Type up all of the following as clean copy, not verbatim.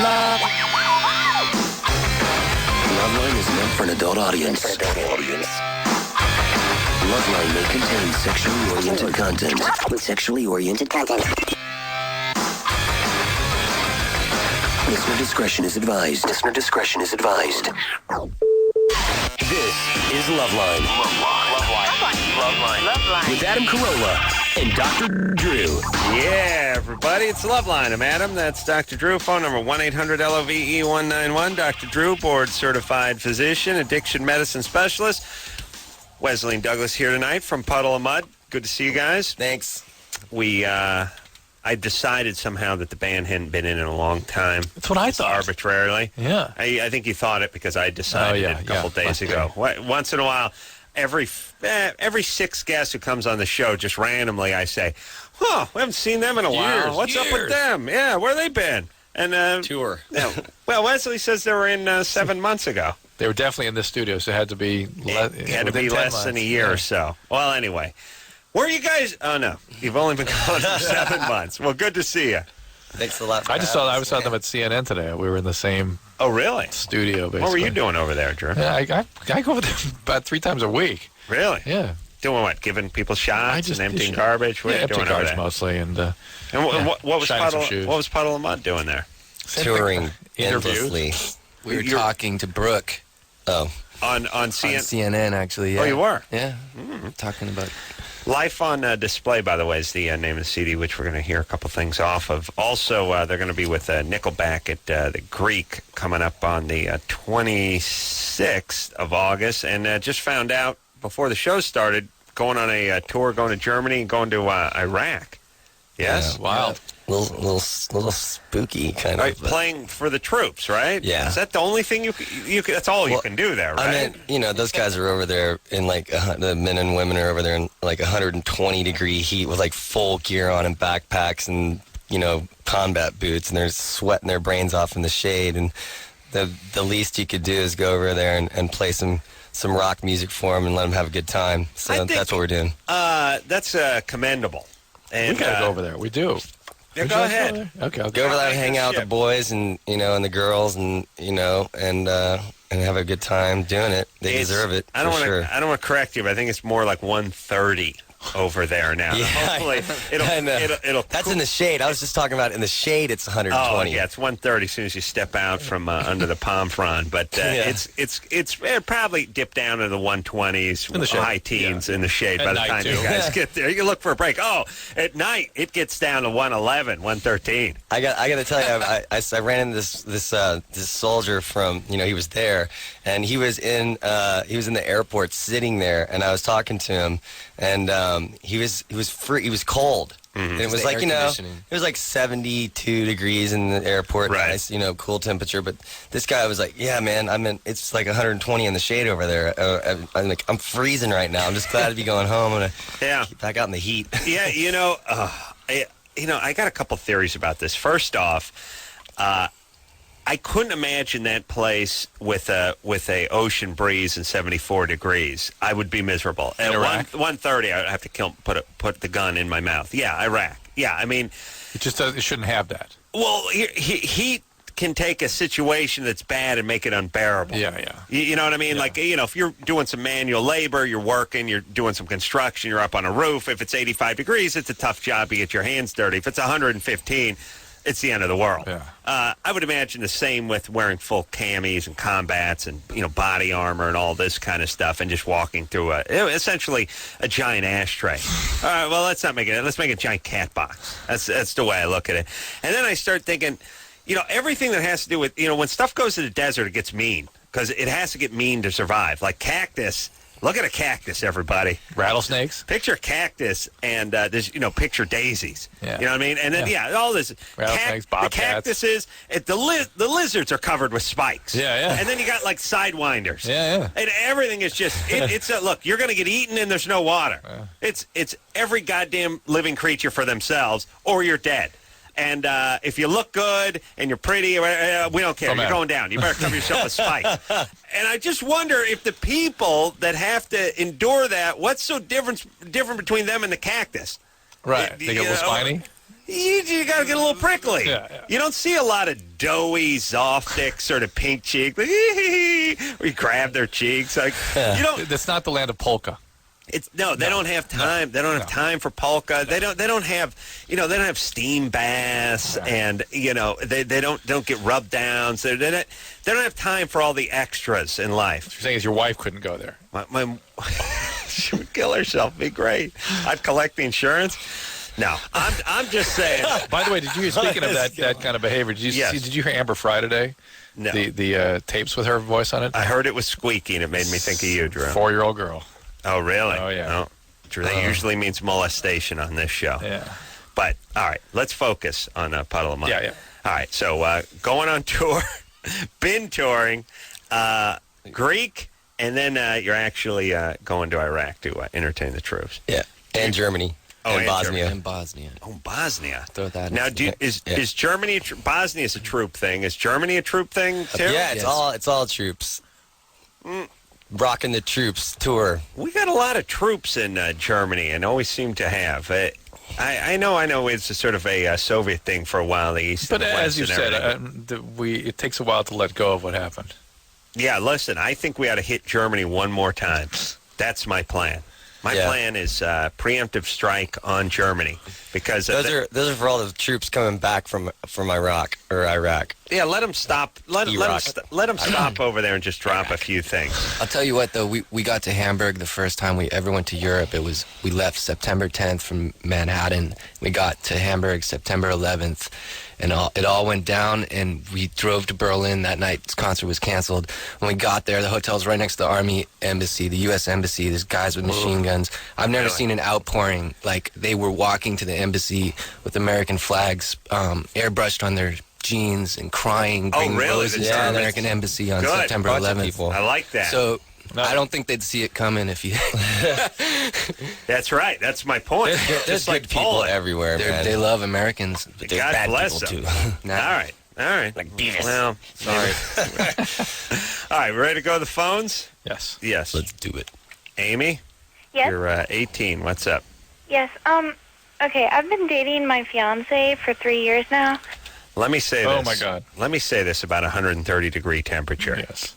Loveline is meant for an adult audience. Loveline may contain sexually oriented content. Sexually oriented content. Listener discretion is advised. Listener discretion is advised. This is Loveline. Loveline. With Adam Carolla and Dr. Drew. Yeah, everybody, it's Loveline. I'm Adam. That's Dr. Drew. Phone number 1-800-LOVE-191. Dr. Drew, board-certified physician, addiction medicine specialist. Wesley and Douglas here tonight from Puddle of Mudd. Good to see you guys. Thanks. I decided somehow that the band hadn't been in a long time. That's what I thought. Arbitrarily. Yeah. I think you thought it because I decided it a couple days ago. Once in a while, every 6 guests who comes on the show, just randomly, I say, we haven't seen them in a while. What's up with them? Yeah, where they been? And Tour. Yeah, well, Wesley says they were in 7 months ago. They were definitely in this studio, so it had to be less than a year or so. Well, anyway. Where are you guys? Oh, no. You've only been gone for 7 months. Well, good to see you. Thanks a lot. I saw them at CNN today. We were in the same studio, basically. What were you doing over there, Drew? Yeah, I go over there about 3 times a week. Really? Yeah. Doing what? Giving people shots and emptying garbage? What are you doing over there? Mostly. And what was Puddle of Mudd doing there? Touring endlessly. We were talking to Brooke. Oh. On CNN? On CNN, actually, yeah. Oh, you were? Yeah. Talking about... Life on Display, by the way, is the name of the CD, which we're going to hear a couple things off of. Also, they're going to be with Nickelback at the Greek coming up on the 26th of August. And just found out before the show started, going on a tour, going to Germany and going to Iraq. Yes? Yeah. Wow. Little spooky kind right, of. Playing for the troops, right? Yeah. Is that the only thing you can, that's all you can do there, right? I mean, those guys are over there in the men and women are over there in 120-degree heat with full gear on and backpacks and, combat boots, and they're sweating their brains off in the shade. And the least you could do is go over there and play some rock music for them and let them have a good time. So that's what we're doing. That's commendable. And, we got to go over there. We do. Yeah, go ahead. Okay, Go over there and hang out with the boys and and the girls and and have a good time doing it. They deserve it. I don't want to correct you, but I think it's more like 1:30 over there now. Yeah, hopefully it'll. That's in the shade. I was just talking about in the shade. It's 120. Oh yeah, it's 1:30 as soon as you step out from under the palm frond. But it'll probably dip down to the 120s, in the high teens in the shade at by the time you guys get there. You look for a break. Oh, at night it gets down to 111, 113. I got to tell you, I ran into this soldier from he was there, and he was in the airport sitting there, and I was talking to him, and he was free. He was cold. Mm-hmm. And it was it was 72 degrees in the airport, right. Nice, cool temperature. But this guy was like, yeah, man, it's 120 in the shade over there. I'm freezing right now. I'm just glad to be going home. I'm gonna get back out in the heat. Yeah, I got a couple theories about this. First off, I couldn't imagine that place with a ocean breeze and 74 degrees. I would be miserable. At 1:30, I'd have to put the gun in my mouth. Yeah, Iraq. Yeah, I mean, it shouldn't have that. Well, heat can take a situation that's bad and make it unbearable. Yeah. You know what I mean? Yeah. If you're doing some manual labor, you're working, you're doing some construction, you're up on a roof. If it's 85 degrees, it's a tough job. You get your hands dirty. If it's 115. It's the end of the world. Yeah. I would imagine the same with wearing full camis and combats and body armor and all this kind of stuff, and just walking through essentially a giant ashtray. All right, well, let's not make it. Let's make a giant cat box. That's the way I look at it. And then I start thinking, everything that has to do with when stuff goes to the desert, it gets mean because it has to get mean to survive. Like cactus. Look at a cactus, everybody. Rattlesnakes? Picture cactus and picture daisies. Yeah. You know what I mean? And then, all this. Rattlesnakes, bobcats. The cactuses, the lizards are covered with spikes. Yeah. And then you got, sidewinders. Yeah. And everything is just, look, you're going to get eaten and there's no water. Yeah. It's every goddamn living creature for themselves or you're dead. And if you look good and you're pretty, we don't care. You're going down. You better cover yourself with spikes. And I just wonder if the people that have to endure that, what's so different between them and the cactus? Right. They get a little spiny? you got to get a little prickly. Yeah. You don't see a lot of doughy, Zoftic, sort of pink cheek, like, where you grab their cheeks. Like, you don't. That's not the land of polka. They don't have time. They don't have time for polka. They don't have, they don't have steam baths, and they don't get rub downs. They don't have time for all the extras in life. What you're saying is your wife couldn't go there. She would kill herself. Be great. I'd collect the insurance. No, I'm just saying. By the way, speaking of that kind of behavior, did you hear Amber Fry today? No. The tapes with her voice on it? I heard it was squeaky, and it made me think of you, Drew. 4-year-old girl. Oh, really? Oh, yeah. Drew, that usually means molestation on this show. Yeah. But, all right, let's focus on Puddle of Mudd. Yeah. All right, so going on tour, been touring, Greek, and then you're actually going to Iraq to entertain the troops. Yeah, and Germany. And Bosnia. And Bosnia. Oh, Bosnia. Throw that now, in. is Germany Bosnia is a troop thing? Is Germany a troop thing too? Yeah, it's all troops. Rocking the troops tour. We got a lot of troops in Germany, and always seem to have. I know it's a sort of a Soviet thing for a while, the East But and the West. as you said, it takes a while to let go of what happened. Yeah, listen, I think we ought to hit Germany one more time. That's my plan. My plan is preemptive strike on Germany, because those are for all the troops coming back from Iraq. Yeah, let them stop. Let them stop over there and just drop a few things. I'll tell you what, though, we got to Hamburg the first time we ever went to Europe. We left September 10th from Manhattan. We got to Hamburg September 11th, and it all went down, and we drove to Berlin. That night's concert was canceled. When we got there, the hotel's right next to the Army Embassy, the U.S. Embassy. There's guys with machine guns. I've never seen an outpouring. Like, they were walking to the embassy with American flags airbrushed on their jeans and crying, bringing roses to the American Embassy on September 11th. I like that. So I don't think they'd see it coming if you... That's right. That's my point. There's good people everywhere, man. They love Americans, but they're God bad bless people, them. too. All right. Like Beavis. Well, sorry. all right, ready to go to the phones? Yes. Let's do it. Amy? Yes? You're 18. What's up? Yes. Okay, I've been dating my fiancé for 3 years now. Let me say this. Oh, my God. Let me say this about 130-degree temperature. Yes.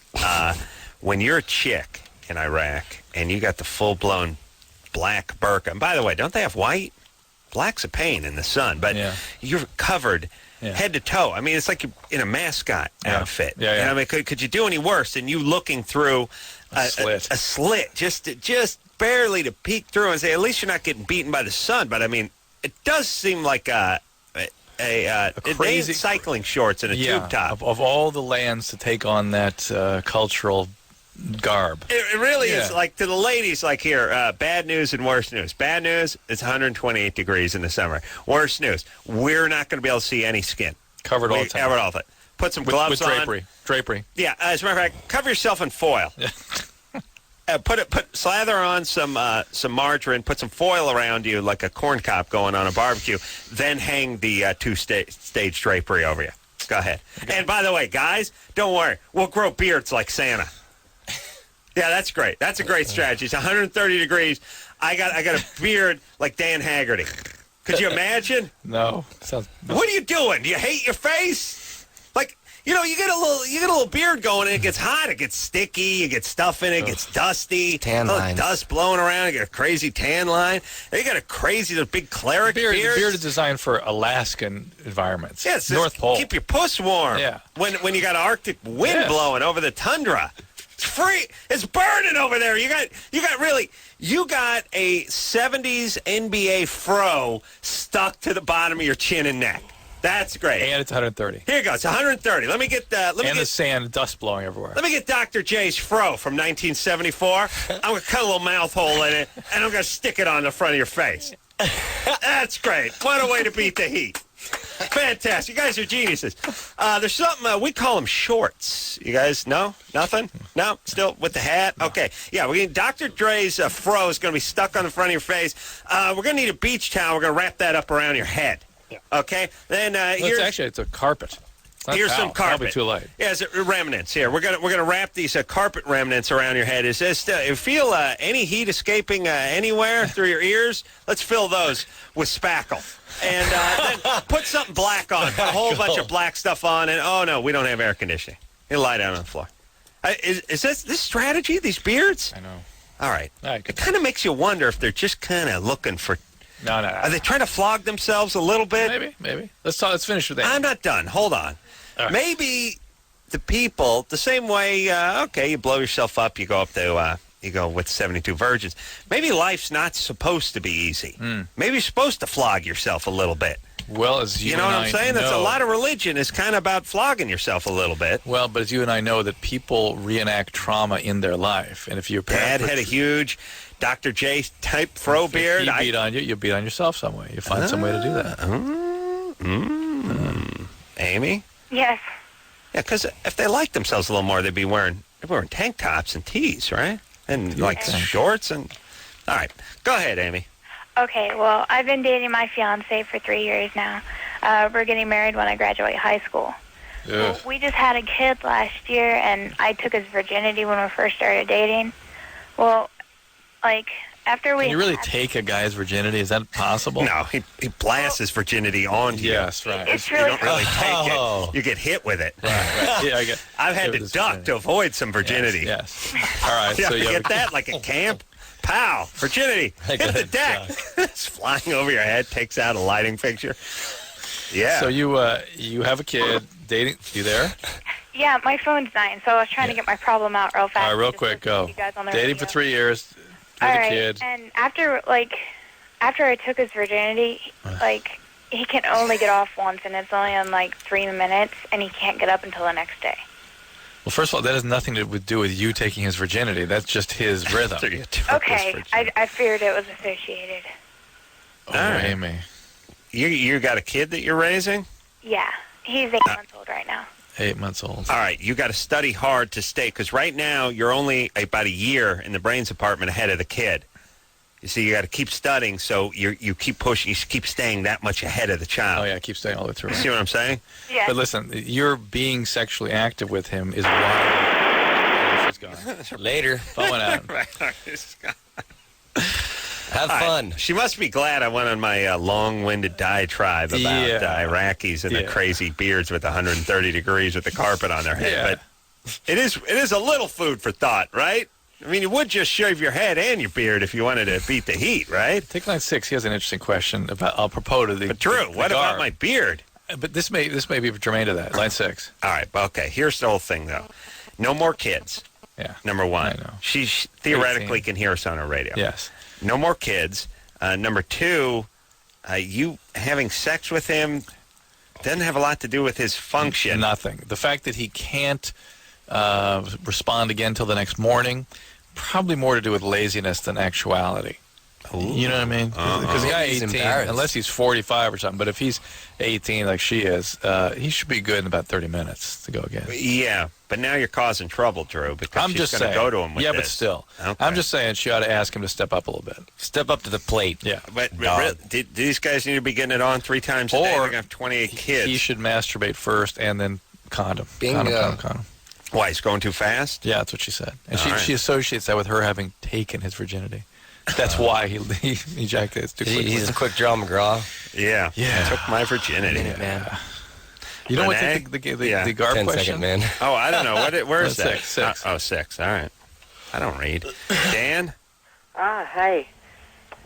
When you're a chick in Iraq and you got the full-blown black burqa, and by the way, don't they have white? Black's a pain in the sun, but you're covered head to toe. I mean, it's like you're in a mascot outfit. Yeah. You know, I mean, could you do any worse than you looking through a slit, just barely to peek through and say, at least you're not getting beaten by the sun. But I mean, it does seem like a crazy cycling shorts and a tube top. Of all the lands to take on that cultural garb. It really is, like, to the ladies, like, here, bad news and worse news. Bad news, it's 128 degrees in the summer. Worse news, we're not going to be able to see any skin. Covered all the time. Covered all the time. Put some gloves with on. Drapery. Yeah, as a matter of fact, cover yourself in foil. Slather on some margarine, put some foil around you like a corn cob going on a barbecue, then hang the two-stage drapery over you. Go ahead. Okay. And by the way, guys, don't worry. We'll grow beards like Santa. Yeah, that's great. That's a great strategy. It's 130 degrees. I got a beard like Dan Haggerty. Could you imagine? No. What are you doing? Do you hate your face? Like, you get a little beard going, and it gets hot. It gets sticky. You get stuff in it. It gets dusty. Tan line. Dust blowing around. You get a crazy tan line. You got a crazy, big cleric beard. The beard is designed for Alaskan environments. Yes, North Pole. Keep your puss warm. Yeah. When you got Arctic wind blowing over the tundra. It's free. It's burning over there. You got a 70s NBA fro stuck to the bottom of your chin and neck. That's great. And it's 130. Here you go. It's 130. The sand, dust blowing everywhere. Let me get Dr. J's fro from 1974. I'm going to cut a little mouth hole in it, and I'm going to stick it on the front of your face. That's great. What a way to beat the heat. Fantastic. You guys are geniuses. There's something, we call them shorts. You guys know? Nothing? No? Still with the hat? Okay. Yeah, Dr. Dre's fro is going to be stuck on the front of your face. We're going to need a beach towel. We're going to wrap that up around your head. Okay? Then it's a carpet. Here's some Probably carpet. too late. Yeah, it's remnants. Here, we're gonna wrap these carpet remnants around your head. Is this? You feel any heat escaping anywhere through your ears? Let's fill those with spackle, and then put something black on. Put a whole bunch of black stuff on, and oh no, we don't have air conditioning. You lie down on the floor. Is this strategy? These beards? I know. All right. It It kind of makes you wonder if they're just kind of looking for. No. Are they trying to flog themselves a little bit? Maybe. Let's finish with that. I'm not done. Hold on. All right. Maybe the people, the same way, you blow yourself up, you go up to, you go with 72 virgins. Maybe life's not supposed to be easy. Maybe you're supposed to flog yourself a little bit. Well, as you know and what I'm saying? That's a lot of religion is kind of about flogging yourself a little bit. Well, but as you and I know that people reenact trauma in their life, and if your Dad had a huge Dr. J type throw beard. He beat on you. You beat on yourself some way. You find some way to do that. Amy? Yes. Yeah, because if they liked themselves a little more, they'd be wearing tank tops and tees, right? And shorts and. All right, go ahead, Amy. Okay, well, I've been dating my fiance for 3 years now. We're getting married when I graduate high school. Well, we just had a kid last year, and I took his virginity when we first started dating. Well, after we... Can you really take a guy's virginity? Is that possible? No, he blasts his virginity onto you. Yes, right. It's You really... don't really take it. You get hit with it. Right. Yeah, I've had to duck to avoid some virginity. Yes. All right. You So ever get that? Like a camp? Pow! Virginity! Hit the deck! It's flying over your head, takes out a lighting fixture. Yeah. So you have a kid dating. You there? Yeah, my phone's dying, so I was trying to get my problem out real fast. All right, real Just quick, listen to go. you guys on the Dating radio. for 3 years with All a right, kid. and after I took his virginity, he can only get off once, and it's only on 3 minutes, and he can't get up until the next day. Well, first of all, that has nothing to do with you taking his virginity. That's just his rhythm. Okay, I feared it was associated. Oh, right. Amy. You got a kid that you're raising? Yeah, he's 8 months old right now. 8 months old. All right, you got to study hard to stay, because right now you're only about a year in the brains department ahead of the kid. You see, you got to keep studying, so you keep pushing, you keep staying that much ahead of the child. Oh, yeah, keep staying all the way through. You see what I'm saying? Yeah. But listen, you're being sexually active with him is why she's gone. Later. Phone went out. Have fun. She must be glad I went on my long-winded diatribe about Iraqis and the crazy beards with 130 degrees with the carpet on their head. Yeah. But it is a little food for thought, right? I mean, you would just shave your head and your beard if you wanted to beat the heat, right? Take line 6. He has an interesting question about. I'll propose to the. But Drew, the what about garb. my beard? But this may be germane to that. Line 6. All right, okay. Here's the whole thing, though. No more kids. Yeah. Number one. I know. She theoretically can hear us on her radio. Yes. No more kids. Number two, you having sex with him doesn't have a lot to do with his function. Nothing. The fact that he can't respond again till the next morning, probably more to do with laziness than actuality. Ooh. You know what I mean? Because the guy He's 18, embarrassed. unless he's 45 or something, but if he's 18 like she is, he should be good in about 30 minutes to go again. Yeah, but now you're causing trouble, Drew, because I'm she's just going to saying. go to him with yeah, this. but still. Okay. I'm just saying she ought to ask him to step up a little bit. Step up to the plate. Yeah. But really, these guys need to be getting it on 3 times a day. They're going to have 28 kids. He should masturbate first and then condom. Bingo. Condom. Why, he's going too fast? Yeah, that's what she said. And All right. she associates that with her having taken his virginity. That's why he ejaculates too quickly. He's a quick draw McGraw. Yeah. Yeah. Took my virginity. Man. You know what? Renee? The garb 10 question. second, man. Oh, I don't know. Where's that? Six. 6. All right. I don't read. Dan, Hey.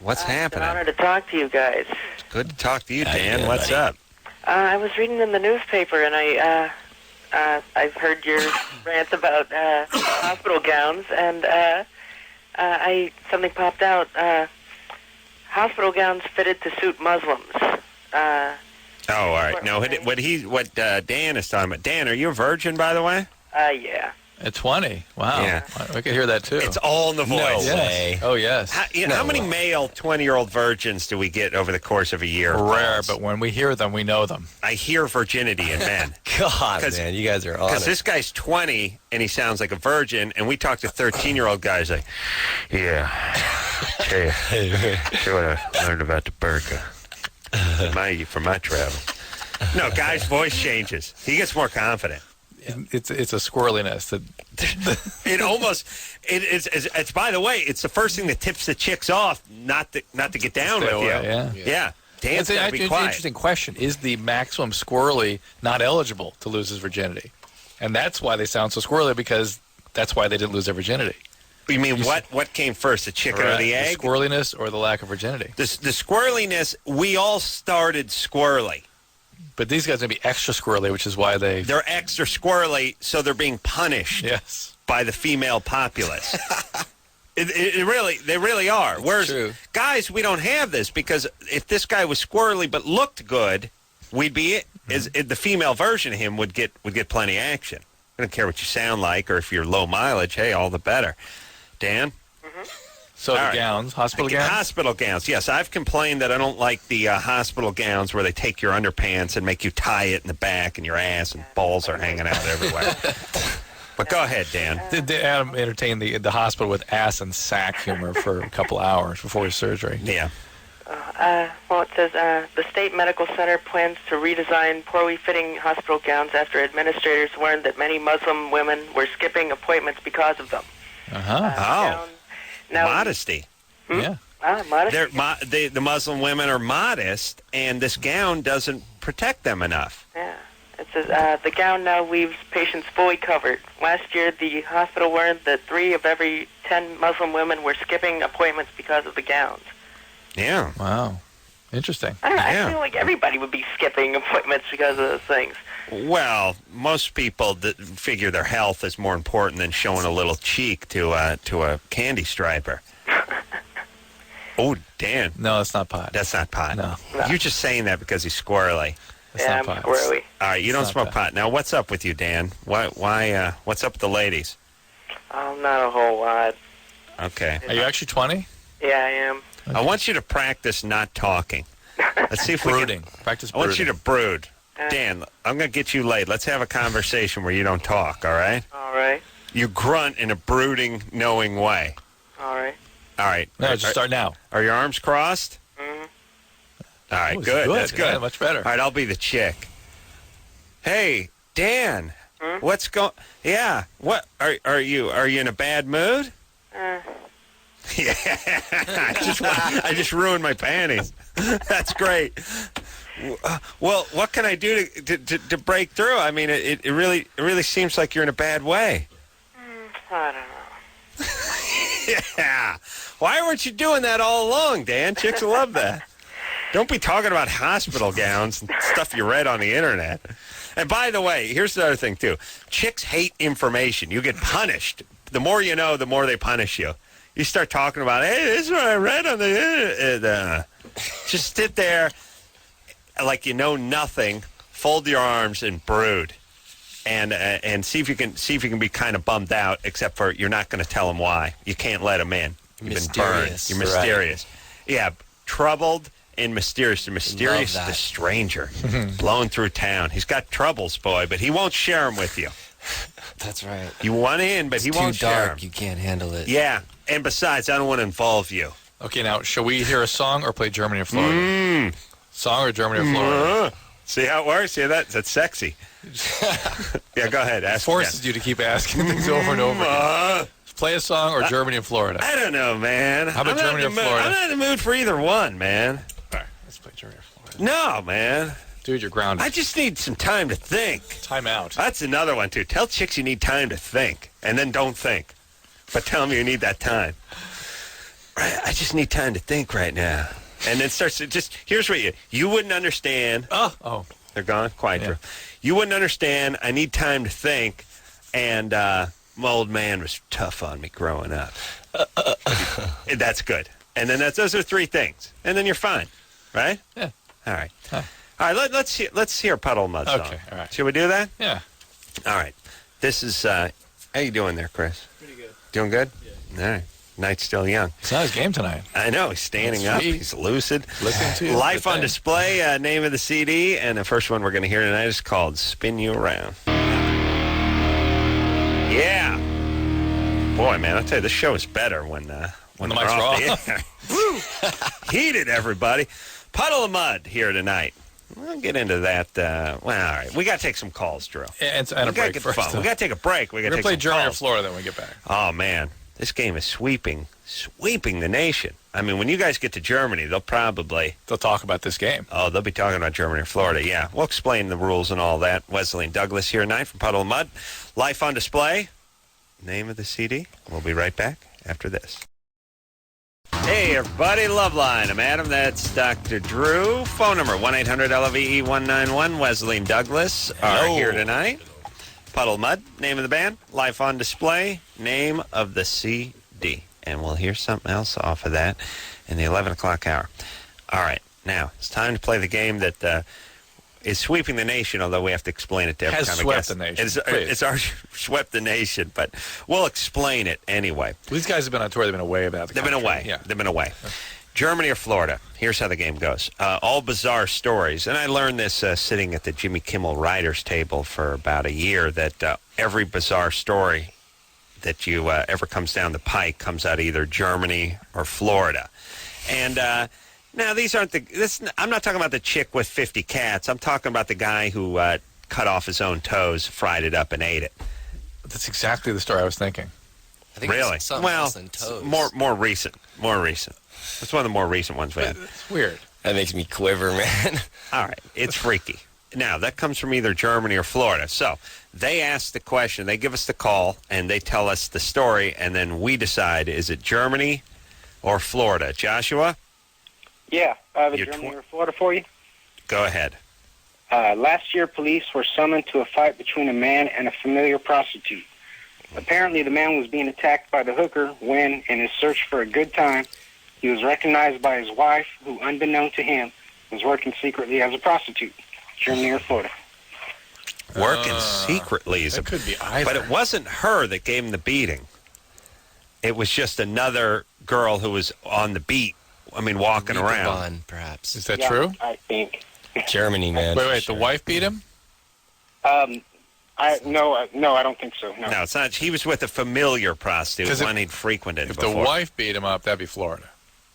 what's It's an happening? honor to talk to you guys. It's good to talk to you, Dan. yeah, What's buddy. up? I was reading in the newspaper, and I've heard your rant about hospital gowns, and something popped out. Hospital gowns fitted to suit Muslims. Oh, all right. No, what Dan is talking about. Dan, are you a virgin, by the way? Yeah. At 20. Wow. Yeah. I could hear that too. It's all in the voice. No Yes. way. Oh, yes. How many male 20-year-old virgins do we get over the course of a year? Rare, Balls? but when we hear them, we know them. I hear virginity in men. God, 'Cause- man, you guys are Because honest. this guy's 20 and he sounds like a virgin, and we talk to 13-year-old guys like, yeah, tell you what I learned about the burqa from my travel. No, guy's voice changes. He gets more confident. It's a squirreliness that It's by the way, it's the first thing that tips the chicks off not to get down with away, you. Yeah. Dan's it's gotta be an quiet. interesting question. Is the maximum squirrely not eligible to lose his virginity? And that's why they sound so squirrely, because that's why they didn't lose their virginity. You mean what came first, the chicken or the egg? The squirreliness or the lack of virginity? The squirreliness, we all started squirrely. But these guys are going to be extra squirrely, which is why They're extra squirrely, so they're being punished by the female populace. They really are. Whereas true. guys, we don't have this, because if this guy was squirrely but looked good, we'd be the female version of him would get plenty of action. I don't care what you sound like, or if you're low mileage. Hey, all the better. Dan. So the gowns, hospital gowns? Hospital gowns, yes. I've complained that I don't like the hospital gowns where they take your underpants and make you tie it in the back and your ass and balls are hanging out everywhere. But go ahead, Dan. Did Adam entertain the hospital with ass and sack humor for a couple hours before his surgery? Yeah. Well, it says the State Medical Center plans to redesign poorly fitting hospital gowns after administrators learned that many Muslim women were skipping appointments because of them. Modesty. Yeah. Modesty. The Muslim women are modest, and this gown doesn't protect them enough. Yeah. It says the gown now leaves patients fully covered. Last year, the hospital learned that 3 of every 10 Muslim women were skipping appointments because of the gowns. Yeah. Wow. Interesting. I don't know. I feel like everybody would be skipping appointments because of those things. Well, most people figure their health is more important than showing a little cheek to a candy striper. Oh, Dan. No, that's not pot. That's not pot. No. You're just saying that because he's squirrely. That's Yeah, not I'm pot. squirrely. All right, you don't It's smoke not pot. Now, what's up with you, Dan? Why? What's up with the ladies? Not a whole lot. Okay. Are you actually 20? Yeah, I am. I want you to practice not talking. Let's see if Brooding. we can. Practice I want brooding. you to brood. Dan, I'm going to get you laid. Let's have a conversation where you don't talk, all right? All right. You grunt in a brooding, knowing way. All right. All right. No, just start now. Are your arms crossed? Mm-hmm. All right, Oh, good. That's good. Yeah, much better. All right, I'll be the chick. Hey, Dan, Hmm? what's going? Yeah, what are you? Are you in a bad mood? Yeah, I just ruined my panties. That's great. Well, what can I do to break through? I mean, it really seems like you're in a bad way. I don't know. Yeah. Why weren't you doing that all along, Dan? Chicks will love that. Don't be talking about hospital gowns and stuff you read on the internet. And by the way, here's the other thing, too. Chicks hate information. You get punished. The more you know, the more they punish you. You start talking about, hey, this is what I read on the internet. Just sit there like you know nothing, fold your arms, and brood. And see if you can be kind of bummed out, except for you're not going to tell them why. You can't let them in. You've been burned. Mysterious. You're mysterious. Right. Yeah, troubled and mysterious. The mysterious, Love that. the stranger, blowing through town. He's got troubles, boy, but he won't share them with you. That's right. You want in, but he won't Too share dark. them. You can't handle it. Yeah, and besides, I don't want to involve you. Okay, now, shall we hear a song or play Germany or Florida? Song or Germany or Florida? See how it works? See that? That's sexy. Yeah, go ahead. Ask Forces you to keep asking things over and over again. Play a song or Germany and Florida? I don't know, man. How about I'm not Germany in or the mood- Florida? I'm not in the mood for either one, man. All right, let's play Germany or Florida. No, man. Dude, you're grounded. I just need some time to think. Time out. That's another one, too. Tell chicks you need time to think, and then don't think. But tell them you need that time. Right, I just need time to think right now. And then starts to just, here's what you wouldn't understand. Oh. They're gone? Quiet. Yeah. You wouldn't understand. I need time to think. And my old man was tough on me growing up. That's good. And then those are 3 things. And then you're fine. Right? Yeah. All right. All right, let's hear Puddle of Mudd song. Okay, all right. Should we do that? Yeah. All right. This is, how you doing there, Chris? Pretty good. Doing good? Yeah. All right. Night's still young. It's not his game tonight. I know. He's standing That's up. sweet. He's lucid. Listening to you. Life Good on thing. Display, name of the CD. And the first one we're going to hear tonight is called Spin You Around. Yeah. Boy, man, I'll tell you, this show is better when the we're mics are off off. the air. Woo! Heated, everybody. Puddle of Mudd here tonight. We'll get into that. Well, all right. We got to take some calls, Drew. And a break first. We got to take a break. We got to play some Germany or calls. Florida when we get back. Oh, man. This game is sweeping the nation. I mean, when you guys get to Germany, they'll talk about this game. Oh, they'll be talking about Germany or Florida, yeah. We'll explain the rules and all that. Wesley and Douglas here tonight from Puddle of Mudd. Life on Display. Name of the CD. We'll be right back after this. Hey, everybody. Loveline. I'm Adam. That's Dr. Drew. Phone number 1-800-LVE-191. Wesley and Douglas are here tonight. Puddle of Mudd. Name of the band. Life on Display. Name of the CD. And we'll hear something else off of that in the 11 o'clock hour. All right. Now, it's time to play the game that is sweeping the nation, although we have to explain it to every time. Has swept the nation. It's already swept the nation, but we'll explain it anyway. These guys have been on tour. They've been away about the They've been away. Yeah. They've been away. Germany or Florida? Here's how the game goes. All bizarre stories. And I learned this sitting at the Jimmy Kimmel Writers Table for about a year, that every bizarre story that you ever comes down the pike comes out of either Germany or Florida. And now these aren't I'm not talking about the chick with 50 cats. I'm talking about the guy who cut off his own toes, fried it up, and ate it. That's exactly the story I was thinking. I think Really? it's something else than toes. More recent. It's one of the more recent ones we had. It's weird. That makes me quiver, man. All right, it's freaky. Now, that comes from either Germany or Florida. So they ask the question, they give us the call, and they tell us the story, and then we decide, is it Germany or Florida? Joshua? Yeah, I have a You're Germany or Florida for you. Go ahead. Last year, police were summoned to a fight between a man and a familiar prostitute. Apparently, the man was being attacked by the hooker when, in his search for a good time, he was recognized by his wife, who, unbeknown to him, was working secretly as a prostitute. Germany or Florida? Working secretly. That could be either. But it wasn't her that gave him the beating. It was just another girl who was on the beat, walking around. Reeperbahn, perhaps. Is that true? I think. Germany, man. Wait, Sure. the wife beat him? No, I don't think so. No. No, it's not. He was with a familiar prostitute, one he'd frequented If before. the wife beat him up, that'd be Florida.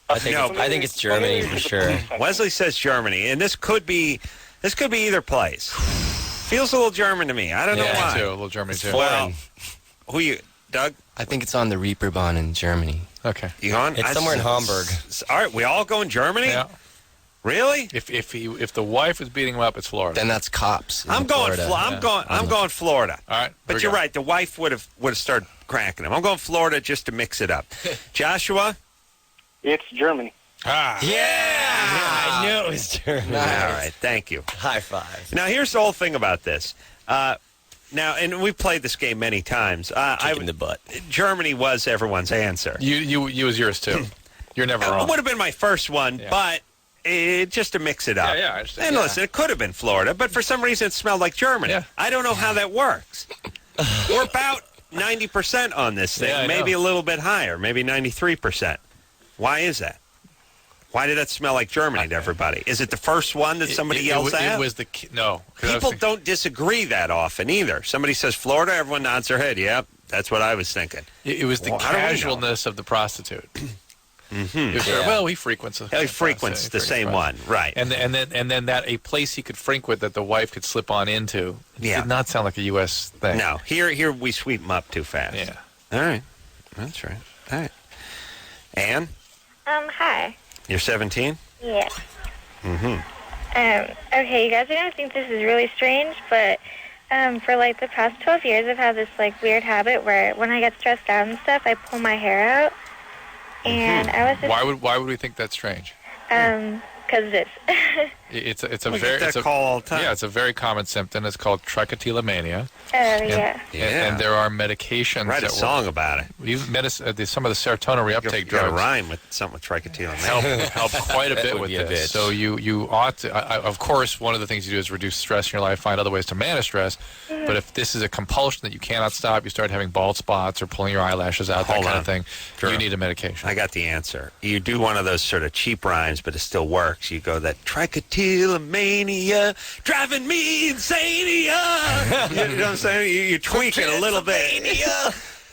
I think it's Germany for sure. Wesley says Germany, and this could be either place. Feels a little German to me. I don't know Me why. too. A little Germany, too. Well, who you, Doug? I think it's on the Reeperbahn in Germany. Okay. You on? It's somewhere in Hamburg. All right, we all going Germany? Yeah. Really? If the wife was beating him up, it's Florida. Then that's cops. I'm going. Florida. I'm going Florida. All right. But you're right. The wife would have started cracking him. I'm going Florida just to mix it up. Joshua? It's Germany. Ah. Yeah, I knew it was Germany. All right. Thank you. High five. Now, here's the whole thing about this. Now, and we've played this game many times. Kick in the butt. Germany was everyone's answer. You was yours, too. You're never wrong. It would have been my first one, but just to mix it up. Yeah, I understand. And Yeah. listen, it could have been Florida, but for some reason it smelled like Germany. Yeah. I don't know how that works. We're about 90% on this thing, Yeah, I maybe know. a little bit higher, maybe 93%. Why is that? Why did that smell like Germany to everybody? Is it the first one that somebody yells at? It was no. 'Cause I was People thinking- don't disagree that often either. Somebody says Florida, everyone nods their head. Yep, that's what I was thinking. It was the Well, how do we know? casualness of the prostitute. Mm-hmm. Well, he frequents. He frequents the same one, right? And then that a place he could frequent that the wife could slip on into. Yeah. Did not sound like a U.S. thing. No, here we sweep them up too fast. Yeah. All right, that's right. All right. Ann, Hi. you're 17. Yeah. Mm-hmm. Okay, you guys are going to think this is really strange, but for like the past 12 years, I've had this like weird habit where when I get stressed out and stuff, I pull my hair out. And I was just... Why would we think that's strange? Because it is. It's a We very get that call all the time. Yeah, it's a very common symptom. It's called trichotillomania. Yeah. And there are medications. Write a that song about it. Some of the serotonin reuptake You got to drugs rhyme with something with trichotillomania. help quite a That bit would with be a this. bitch. So you ought to. Of course, one of the things you do is reduce stress in your life. Find other ways to manage stress. But if this is a compulsion that you cannot stop, you start having bald spots or pulling your eyelashes out, that Hold kind on. of thing. Sure. You need a medication. I got the answer. You do one of those sort of cheap rhymes, but it still works. You go that trichotillomania driving me insania. You know what I'm saying? You tweak it a little bit.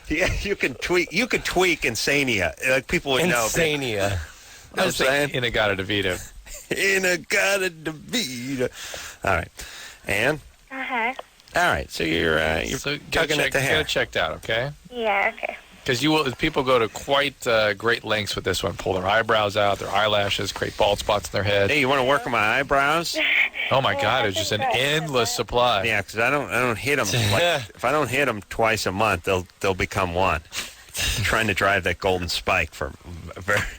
Yeah, you can tweak. You could tweak insania. Like people would know. Insania. I was saying Inagata DeVito. in a cara de vida. All right. Ann? Uh-huh. All right. So you're So tugging at the hair. get it checked out, okay? Yeah, okay. Because people go to quite great lengths with this one. Pull their eyebrows out, their eyelashes, create bald spots in their head. Hey, you want to work on my eyebrows? Oh my God! It's just an endless supply. Yeah, because I don't hit them. If I don't hit them twice a month, they'll become one. Trying to drive that golden spike for.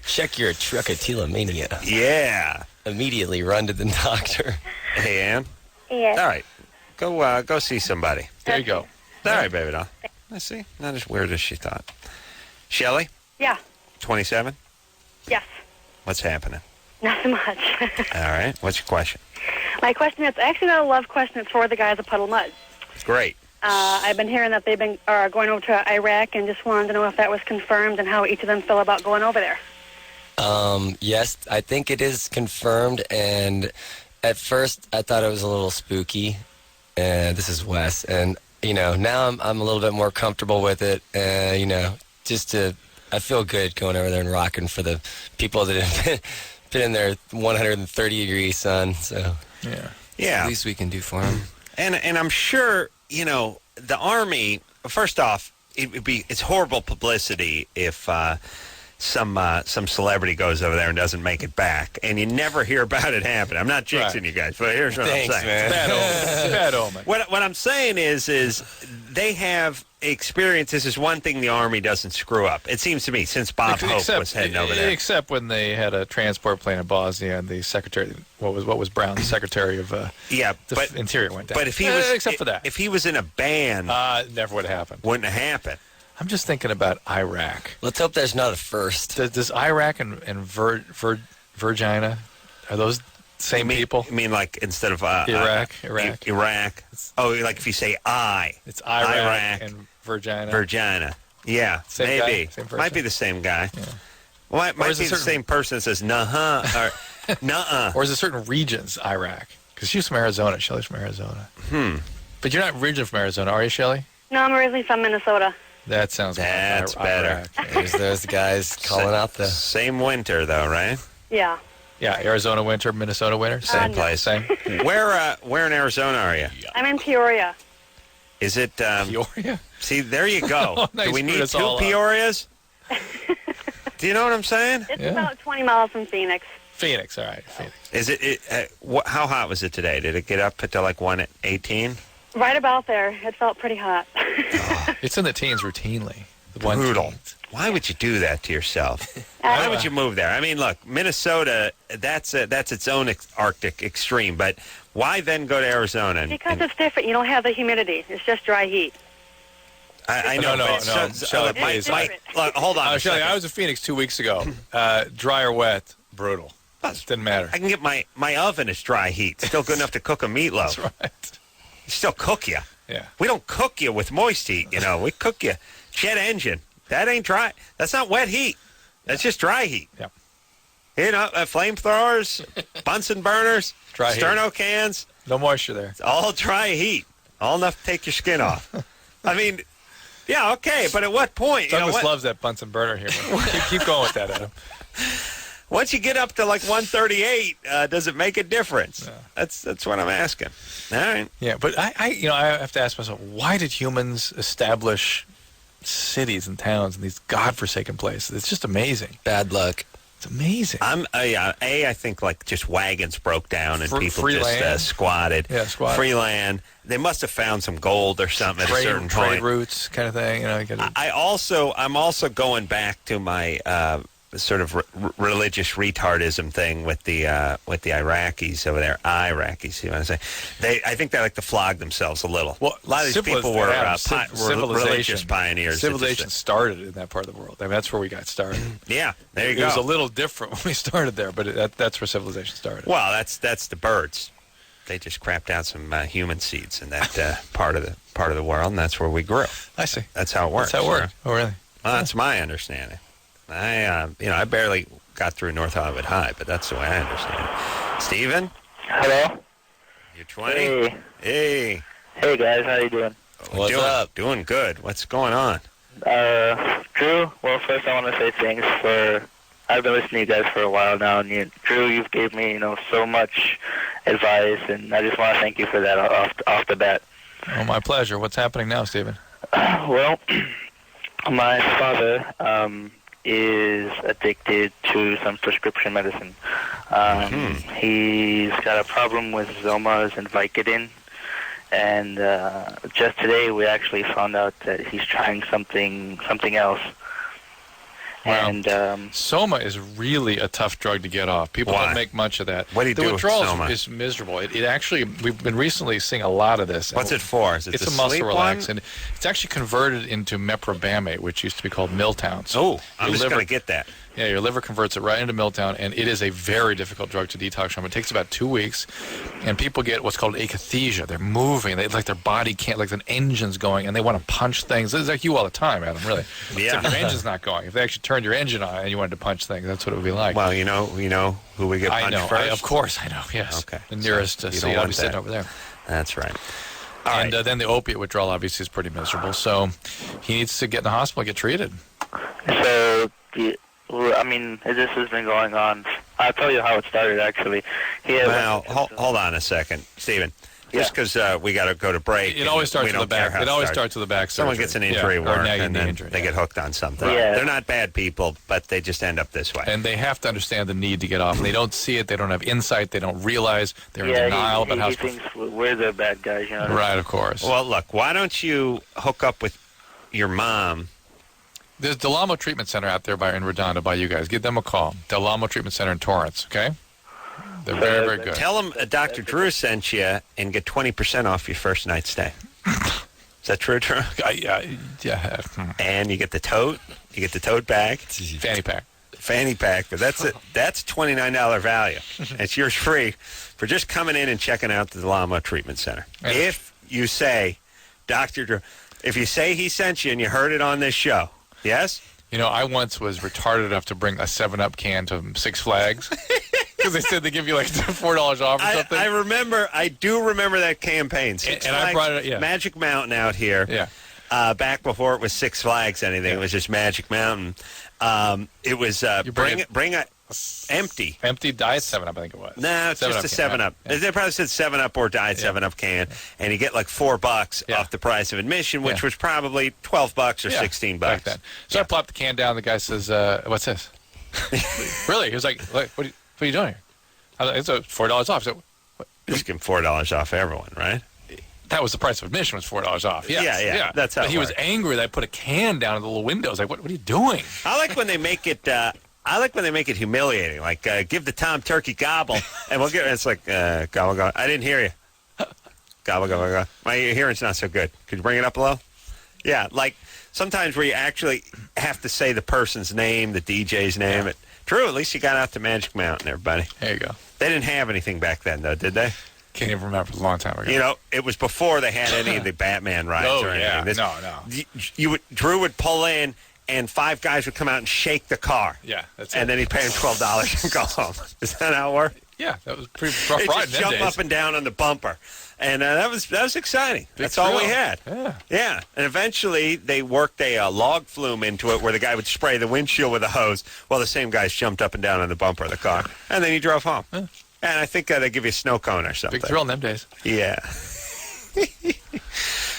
Check your trichotillomania. Yeah. Immediately run to the doctor. Hey, Ann. Yes. All right. Go see somebody. There you go. All right, baby doll. I see. Not as weird as she thought. Shelley, Yeah. 27. Yes. What's happening? Nothing much. All right. What's your question? My question is actually not a love question. It's for the guys at Puddle of Mudd. Great. I've been hearing that they've been going over to Iraq and just wanted to know if that was confirmed and how each of them feel about going over there. Yes, I think it is confirmed. And at first, I thought it was a little spooky. And this is Wes. And now I'm a little bit more comfortable with it. I feel good going over there and rocking for the people that have been in their 130-degree sun. So Yeah. At least we can do for them. And I'm sure, the Army, first off, it's horrible publicity if some celebrity goes over there and doesn't make it back, and you never hear about it happen. I'm not jinxing you guys, but here's what Thanks, I'm saying. man. Bad omen. What I'm saying is they have experience. This is one thing the Army doesn't screw up. It seems to me, since Bob Hope was heading over there. Except when they had a transport plane in Bosnia and the secretary, what was Brown, the secretary of Interior went down. But if he was, except for that, if he was in a band, never would have happened. Wouldn't have happened. I'm just thinking about Iraq. Let's hope there's not a first. Does Iraq and Virginia, are those same people? You mean like instead of Iraq? Oh, like if you say I. It's Iraq and Virginia. Yeah, Same maybe. guy? Same person? Might be the same guy. Yeah. Well, it might be the same person that says nuh-huh or nuh-uh. Or is it certain regions, Iraq? Because she's from Arizona. Shelley's from Arizona. But you're not originally from Arizona, are you, Shelley? No, I'm originally from Minnesota. That sounds That's better. There's those guys calling out the... Same winter, though, right? Yeah. Yeah, Arizona winter, Minnesota winter. Same no. place. Same. Where in Arizona are you? I'm in Peoria. Is it... Peoria? See, there you go. Nice. Do we need Us two all up. Peorias? Do you know what I'm saying? It's about 20 miles from Phoenix. Phoenix, all right. Phoenix. Is it? How hot was it today? Did it get up to like 118? Right about there. It felt pretty hot. It's in the teens routinely. Brutal. Why would you do that to yourself? Why would you move there? I mean, look, Minnesota, that's its own Arctic extreme, but why then go to Arizona? Because it's different. You don't have the humidity. It's just dry heat. I know. No, Shelley, but please. look, hold on. Shelley, I was in Phoenix 2 weeks ago. Dry or wet, brutal. Didn't matter. I can get my oven is dry heat. Still good enough to cook a meatloaf. That's right. Still cook you. Yeah. We don't cook you with moist heat, We cook you jet engine. That ain't dry. That's not wet heat. That's just dry heat. Yeah. Flamethrowers, Bunsen burners, Dry sterno cans. No moisture there. It's all dry heat. All enough to take your skin off. I mean, yeah, okay, but at what point? Douglas loves that Bunsen burner humor. keep going with that, Adam. Once you get up to like 138, does it make a difference? No. That's what I'm asking. All right. Yeah, but I have to ask myself, why did humans establish cities and towns in these godforsaken places? It's just amazing. Bad luck. It's amazing. I think like just wagons broke down and people free just land. squatted. Yeah, squatted. Free land. They must have found some gold or something at a certain trade point. routes kind of thing. I'm also going back to my sort of religious retardism thing with the Iraqis over there. Iraqis, you want to say? I think they like to flog themselves a little. Well, a lot of these people were religious pioneers. Civilization started in that part of the world. I mean, that's where we got started. Yeah, there you go. It was a little different when we started there, but that's where civilization started. Well, that's the birds. They just crapped out some human seeds in that part of the world, and that's where we grew. I see. That's how it works. That's how it works. Oh, really? Well, that's my understanding. I barely got through North Hollywood High, but that's the way I understand it. Steven? Hello? You're 20? Hey. Hey. Hey, guys. How you doing? What's up? Doing good. What's going on? Drew, well, first I want to say thanks for I've been listening to you guys for a while now, and Drew, you've gave me, so much advice, and I just want to thank you for that off the bat. Oh, my pleasure. What's happening now, Stephen? Well, my father is addicted to some prescription medicine. He's got a problem with Zomas and Vicodin, and just today we actually found out that he's trying something else. Wow. And Soma is really a tough drug to get off. People don't make much of that. What do you do The with withdrawal Soma? is miserable. It actually, we've been recently seeing a lot of this. What's it for? Is it It's the a muscle sleep relaxant. one? It's actually converted into meprobamate, which used to be called Miltown. Oh, I'm your just liver- going to get that. Yeah, your liver converts it right into Miltown, and it is a very difficult drug to detox from. It takes about 2 weeks, and people get what's called akathisia. They're moving. Like their body can't, like an engine's going, and they want to punch things. It's like you all the time, Adam, really. Yeah. Except your engine's not going. If they actually turned your engine on and you wanted to punch things, that's what it would be like. Well, you know who we get punched I know. first? Of course I know, yes. Okay. The nearest So you seat, don't I'll want be sitting that. over there. That's right. All And right. then the opiate withdrawal obviously is pretty miserable. So he needs to get in the hospital and get treated. so, this has been going on. I'll tell you how it started, actually. Well, hold on a second, Stephen. Just because we got to go to break. It always starts we with the don't care back. how It always starts with the back. Someone surgery. gets an injury or work, nagging and knee then injury, they get hooked on something. Yeah. They're not bad people, but they just end up this way. And they have to understand the need to get off. And they don't see it. They don't have insight. They don't realize. They're in denial about how he thinks we're the bad guys, Right, of course. Well, look, why don't you hook up with your mom? There's Del Amo Treatment Center out there in Redondo by you guys. Give them a call. Del Amo Treatment Center in Torrance, okay? They're very, very good. Tell them Dr. Drew sent you and get 20% off your first night stay. Is that true, Drew? Yeah. And you get the tote. You get the tote bag. Fanny pack. Fanny pack. But that's $29 value. It's yours free for just coming in and checking out the Del Amo Treatment Center. Yeah. If you say, Dr. Drew, if you say he sent you and you heard it on this show, yes? I once was retarded enough to bring a 7-Up can to Six Flags because they said they give you like $4 off or something. I do remember that campaign. Six And Flags, I brought it, yeah. Magic Mountain out here. Yeah. Back before it was Six Flags anything. It was just Magic Mountain. It was bring a empty Diet 7-Up, I think it was. No, it's just a 7-Up. Yeah. They probably said 7-Up or Diet 7-Up can, and you get like $4 off the price of admission, which was probably $12 or $16 back then. So I plopped the can down. The guy says, "What's this?" Really? He was like, "What are you doing here?" I was like, "It's $4 off." So, just give him $4 off everyone, right? That was the price of admission. Was $4 off? Yes. Yeah. That's how. But he was angry that I put a can down in the little windows. Like, what are you doing? I like when they make it. I like when they make it humiliating. Like, give the Tom Turkey gobble, and we'll get. It's like gobble gobble. I didn't hear you. Gobble gobble gobble. My hearing's not so good. Could you bring it up a little? Yeah, like sometimes where you actually have to say the person's name, the DJ's name. Yeah. Drew, at least you got out to Magic Mountain, everybody. There you go. They didn't have anything back then, though, did they? Can't even remember. It was a long time ago. It was before they had any of the Batman rides or anything. No. Drew would pull in, and 5 guys would come out and shake the car. Yeah, that's and it. then he'd pay him $12 and go home. Is that how it worked? Yeah, that was pretty rough They ride just in them jump days. up and down on the bumper. And that was exciting. That's all we thrill. had. Yeah. And eventually they worked a log flume into it where the guy would spray the windshield with a hose while the same guys jumped up and down on the bumper of the car. And then he drove home. Yeah. And I think they give you a snow cone or something. Big thrill in them days. Yeah.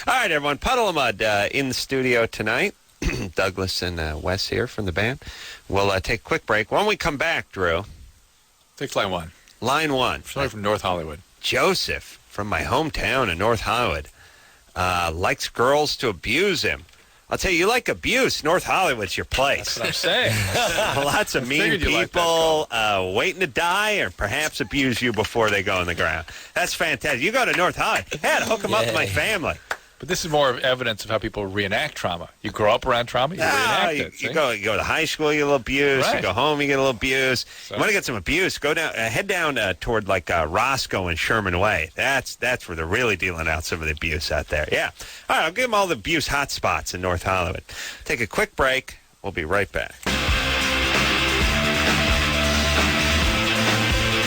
All right, everyone. Puddle of Mudd in the studio tonight. Douglas and Wes here from the band. We'll take a quick break. When we come back, Drew. Take line 1. Line 1. Somebody from North Hollywood. Joseph from my hometown in North Hollywood likes girls to abuse him. I'll tell you like abuse. North Hollywood's your place. That's what I'm saying. Lots of mean people waiting to die or perhaps abuse you before they go on the ground. That's fantastic. You go to North Hollywood. Hey, I'd hook them up with my family. But this is more of evidence of how people reenact trauma. You grow up around trauma, you reenact it. You go to high school, you get a little abuse. Right. You go home, you get a little abuse. You want to get some abuse? Go down, head down toward like Roscoe and Sherman Way. That's where they're really dealing out some of the abuse out there. Yeah. All right, I'll give them all the abuse hot spots in North Hollywood. Take a quick break. We'll be right back.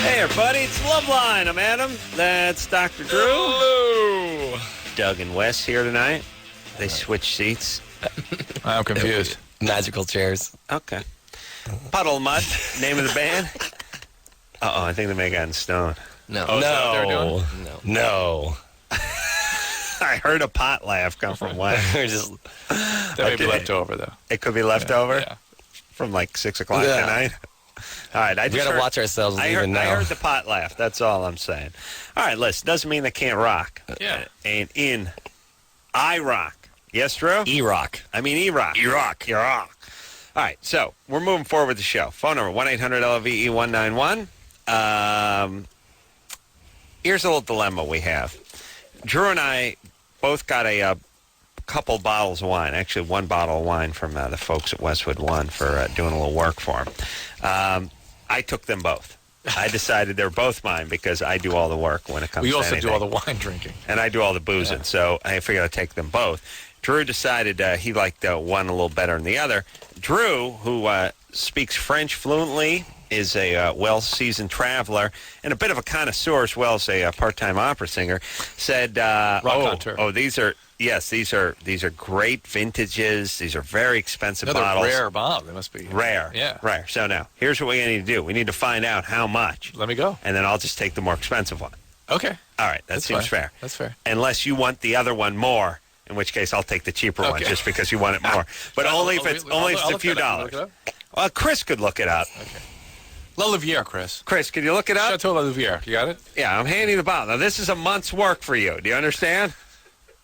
Hey, everybody, it's Loveline. I'm Adam. That's Dr. Drew. Hello. Doug and Wes here tonight. They switched seats. I'm confused. Magical chairs. Okay. Puddle of Mudd, name of the band. Uh-oh, I think they may have gotten stoned. No. Oh, is that what they're No. doing? No. I heard a pot laugh come from Wes. We're just That may be Okay. left over, though. It could be left over Yeah. from like 6 o'clock Yeah. tonight. All right, I we just gotta heard, watch ourselves I even heard, I now. heard the pot laugh. That's all I'm saying. All right, listen, doesn't mean they can't rock. Yeah. And in I rock. Yes, Drew? E-Rock. I mean E-Rock. E-Rock. E-Rock. All right, so we're moving forward with the show. Phone number, 1-800-LVE-191. Here's a little dilemma we have. Drew and I both got a couple bottles of wine, actually one bottle of wine from the folks at Westwood One for doing a little work for them. I took them both. I decided they're both mine because I do all the work when it comes We to also anything. do all the wine drinking. And I do all the boozing, Yeah. so I figured I'd take them both. Drew decided he liked one a little better than the other. Drew, who speaks French fluently, is a well-seasoned traveler and a bit of a connoisseur as well as a part-time opera singer, said, these are great vintages. These are very expensive Another bottles. rare bomb. They must be. Rare. Yeah. Rare. So now, here's what we need to do. We need to find out how much. Let me go. And then I'll just take the more expensive one. Okay. All right, that seems fine. fair. That's fair. Unless you want the other one more, in which case I'll take the cheaper one Okay. just because you want it more. But only if it's a few dollars. Well, Chris could look it up. Okay. La Louvière, Chris. Chris, could you look it up? Chateau La Louvière. You got it? Yeah, I'm handing the bottle. Now, this is a month's work for you. Do you understand?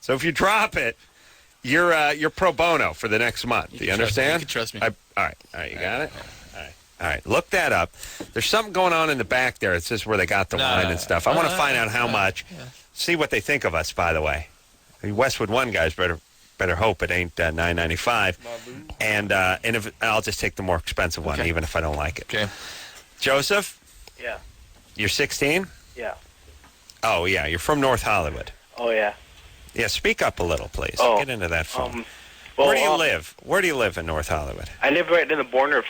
So if you drop it, you're pro bono for the next month. Do you understand? You can trust me. All right, you got it? All right, look that up. There's something going on in the back there. It says where they got the wine and stuff. I want to find out how much. See what they think of us, by the way. The Westwood One guys better hope it ain't $9.95. And if I'll just take the more expensive one, even if I don't like it. Okay. Joseph? Yeah. You're 16? Yeah. Oh, yeah. You're from North Hollywood. Oh, yeah. Yeah, speak up a little, please. Oh, Get into that phone. Well, Where do you live? Where do you live in North Hollywood? I live right in the border of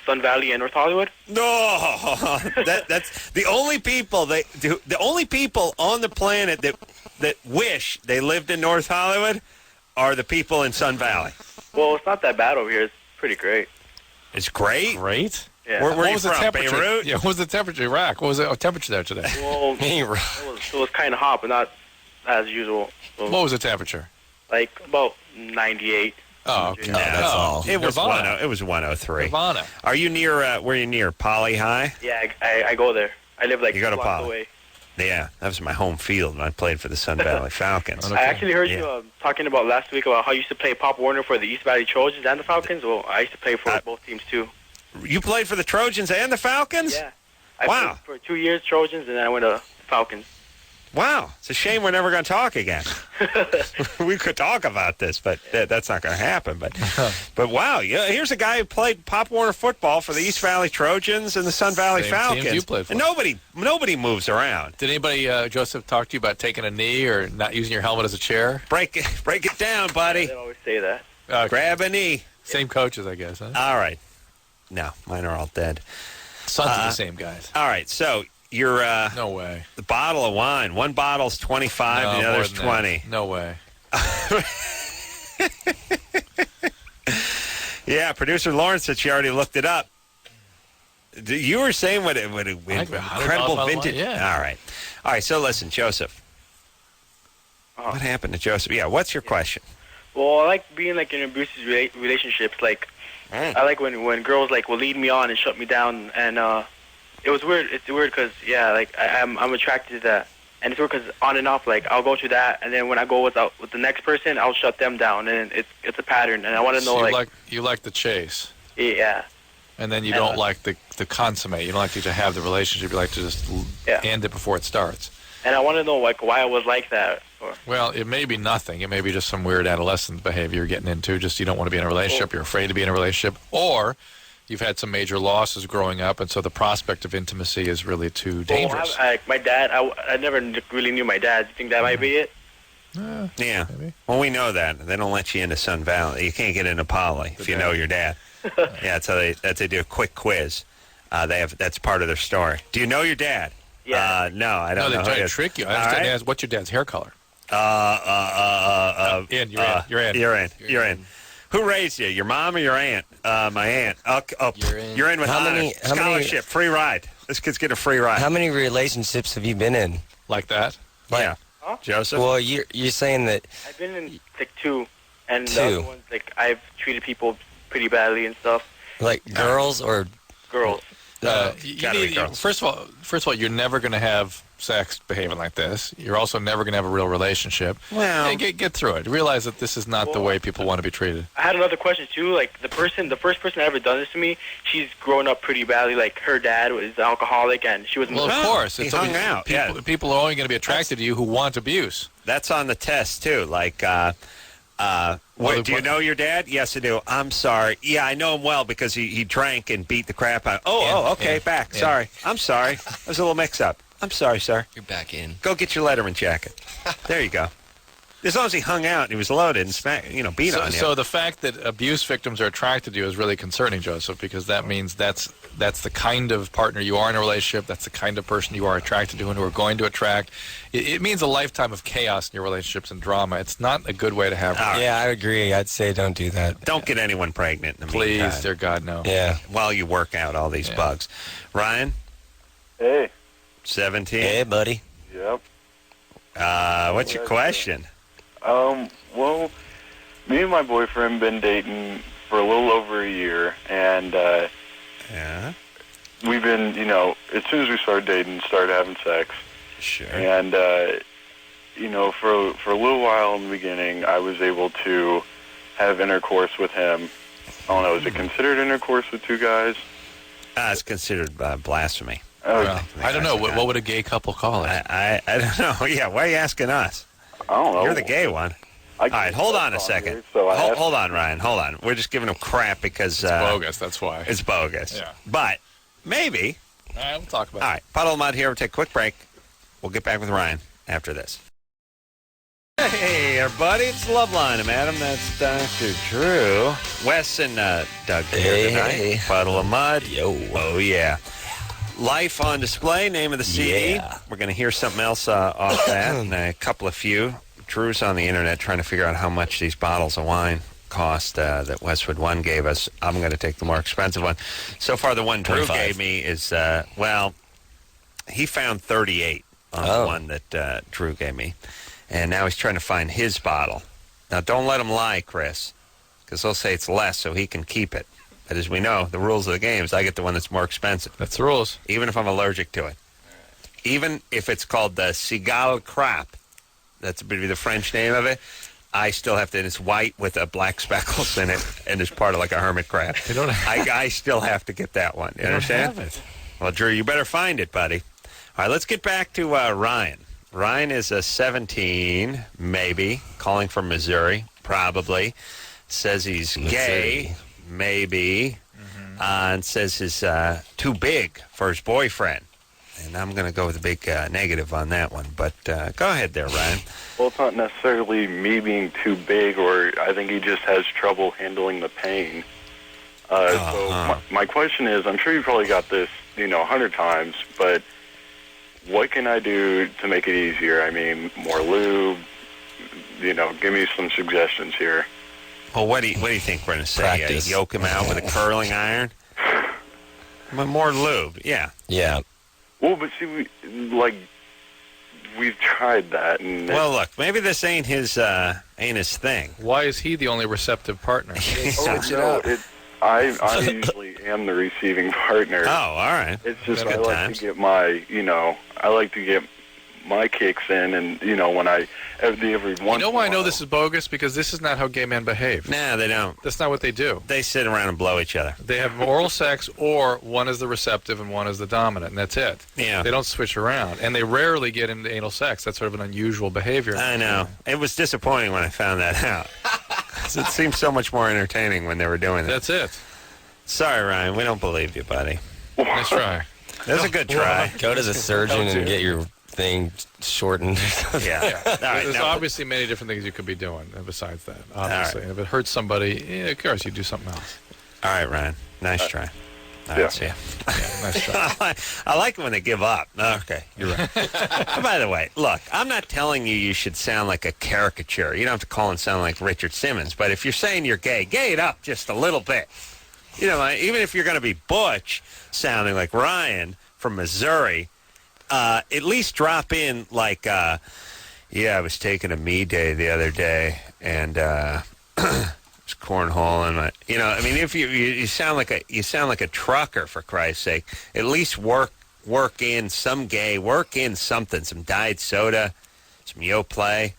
Sun Valley and North Hollywood. No, that's the only people the only people on the planet that wish they lived in North Hollywood are the people in Sun Valley. Well, it's not that bad over here. It's pretty great. It's great. Great. Yeah. Where What are you was the from? temperature? Beirut? Yeah, what was the temperature? Iraq. What was the temperature there today? Well, it was kind of hot, but not as usual. So, What was the temperature? like about 98. Oh, okay. that's all. It was Nirvana. it was 103. Nirvana. Are you near? Were you near Poly High? Yeah, I go there. I live like You go to blocks Poly. away. Yeah, that was my home field when I played for the Sun Valley Falcons. I actually heard you Yeah. talking about last week about how you used to play Pop Warner for the East Valley Trojans and the Falcons. Well, I used to play for both teams too. You played for the Trojans and the Falcons? Yeah. I Wow. played for 2 years Trojans, and then I went to Falcons. Wow. It's a shame we're never going to talk again. We could talk about this, but that's not going to happen. But wow, yeah, here's a guy who played Pop Warner football for the East Valley Trojans and the Sun Valley Same Falcons. teams you played for. And nobody moves around. Did anybody, Joseph, talk to you about taking a knee or not using your helmet as a chair? Break it down, buddy. They always say that. Grab a knee. Same coaches, I guess. Huh? All right. No, mine are all dead. Sons of the same guys. All right, so you're No way. the bottle of wine. One bottle's 25, No, the more other's than that. 20. No way. Yeah, producer Lawrence said she already looked it up. You were saying what incredible $100 vintage. wine, yeah. All right. So listen, Joseph. What happened to Joseph? Yeah, what's your question? Well, I like being like in abusive relationships. Like, I like when girls like will lead me on and shut me down. And it was weird. It's weird because like I'm attracted to that. And it's weird because on and off, like I'll go through that, and then when I go with the next person, I'll shut them down, and it's a pattern. And I want to know So you like the chase. Yeah. And then you don't like the consummate. You don't like to have the relationship. You like to just end it before it starts. And I want to know like why I was like that. Well, it may be nothing. It may be just some weird adolescent behavior you're getting into. Just you don't want to be in a relationship. You're afraid to be in a relationship. Or you've had some major losses growing up, and so the prospect of intimacy is really too dangerous. Well, my dad, I never really knew my dad. Do you think that might be it? Yeah. Well, we know that. They don't let you into Sun Valley. You can't get into Poly if you know your dad. Yeah, so they do a quick quiz. That's part of their story. Do you know your dad? Yeah. No, I don't know. No, they who try it to is. trick you. I All understand. right. They ask, what's your dad's hair color? You're in. You're in. You're in. Who raised you? Your mom or your aunt? My aunt. You're in with honors. Scholarship, free ride. This kid's getting a free ride. How many relationships have you been in? Like that? Yeah. Huh? Joseph? Well, you're saying that... I've been in like 2, and the 2. other ones, like I've treated people pretty badly and stuff. Like girls or... Girls. First of all, you're never going to have sex behaving like this. You're also never going to have a real relationship. Well, hey, get through it. Realize that this is not the way people want to be treated. I had another question too. Like the first person that ever done this to me, she's grown up pretty badly. Like her dad was alcoholic, and she was. Well, of course, he hung out. People are only going to be attracted to you who want abuse. That's on the test too. Like, do you know your dad? Yes, I do. I'm sorry. Yeah, I know him well because he drank and beat the crap out. Okay, back. Yeah. Sorry. I'm sorry. There's a little mix-up. I'm sorry, sir. You're back in. Go get your Letterman jacket. There you go. As long as he hung out and he was loaded and beat on you. So the fact that abuse victims are attracted to you is really concerning, Joseph, because that means that's the kind of partner you are in a relationship. That's the kind of person you are attracted to and who are going to attract. It means a lifetime of chaos in your relationships and drama. It's not a good way to have. Yeah, I agree. I'd say don't do that. Don't get anyone pregnant in the Please, meantime. dear God, no. Yeah. While you work out all these bugs. Ryan? Hey. 17? Hey, buddy. Yep. What's your question? Well, me and my boyfriend been dating for a little over a year, and we've been, as soon as we started dating, started having sex. Sure. And for a little while in the beginning, I was able to have intercourse with him. I don't know, is it considered intercourse with 2 guys? It's considered blasphemy. Oh, I don't know. What would a gay couple call it? I don't know. Yeah, why are you asking us? I don't know. You're the gay one. All right, hold on a second. Hold on, Ryan. Hold on. We're just giving him crap because... It's bogus, that's why. It's bogus. Yeah. But maybe... All right, we'll talk about it. All right, Puddle of Mudd here. We'll take a quick break. We'll get back with Ryan after this. Hey, everybody. It's Loveline. I'm Adam. That's Dr. Drew. Wes and Doug here tonight. Hey. Puddle of Mudd. Yo. Oh, yeah. Life on Display, name of the CD. Yeah. We're going to hear something else off that and a couple of few. Drew's on the internet trying to figure out how much these bottles of wine cost that Westwood One gave us. I'm going to take the more expensive one. So far, the one Drew 25. gave me is, he found 38 on the one that Drew gave me. And now he's trying to find his bottle. Now, don't let him lie, Chris, because they'll say it's less so he can keep it. But as we know, the rules of the game is I get the one that's more expensive. That's the rules. Even if I'm allergic to it. Even if it's called the Cigale Crap, that's the French name of it, I still have to, and it's white with black speckles in it, and it's part of like a hermit crab. I still have to get that one. You understand? Don't have it. Well, Drew, you better find it, buddy. All right, let's get back to Ryan. Ryan is a 17, maybe, calling from Missouri, probably. Says he's gay, maybe, and says he's too big for his boyfriend. And I'm going to go with a big negative on that one. But go ahead there, Ryan. Well, it's not necessarily me being too big, or I think he just has trouble handling the pain. So my question is, I'm sure you probably got this, 100 times, but what can I do to make it easier? I mean, more lube, give me some suggestions here. Well, what do you think we're going to say? Practice. Yoke him out with a curling iron? More lube, yeah. Yeah. Well, but see, we've tried that. And Well, look, maybe this ain't his thing. Why is he the only receptive partner? I usually am the receiving partner. Oh, all right. It's just Good I like times. to get my kicks in, and when every once. You know why I know this is bogus? Because this is not how gay men behave. Nah, they don't. That's not what they do. They sit around and blow each other. They have oral sex, or one is the receptive and one is the dominant, and that's it. Yeah. They don't switch around, and they rarely get into anal sex. That's sort of an unusual behavior. I know. It was disappointing when I found that out. 'Cause it seemed so much more entertaining when they were doing it. That's it. Sorry, Ryan. We don't believe you, buddy. Nice try. That was a good try. Go to the surgeon and get your thing shortened. Yeah. All right. There's Now, obviously many different things you could be doing besides that, obviously. And if it hurts somebody, of course, you do something else. all right, Ryan. Nice try. That's it. Nice try. I like it when they give up. Okay, you're right. By the way, look, I'm not telling you should sound like a caricature. You don't have to call and sound like Richard Simmons. But if you're saying you're gay it up just a little bit. You know, even if you're going to be butch, sounding like Ryan from Missouri, at least drop in like, I was taking a me day the other day, and was cornholing. I mean, if you sound like a trucker, for Christ's sake, at least work in some gay, work in something, some diet soda, some Yoplait.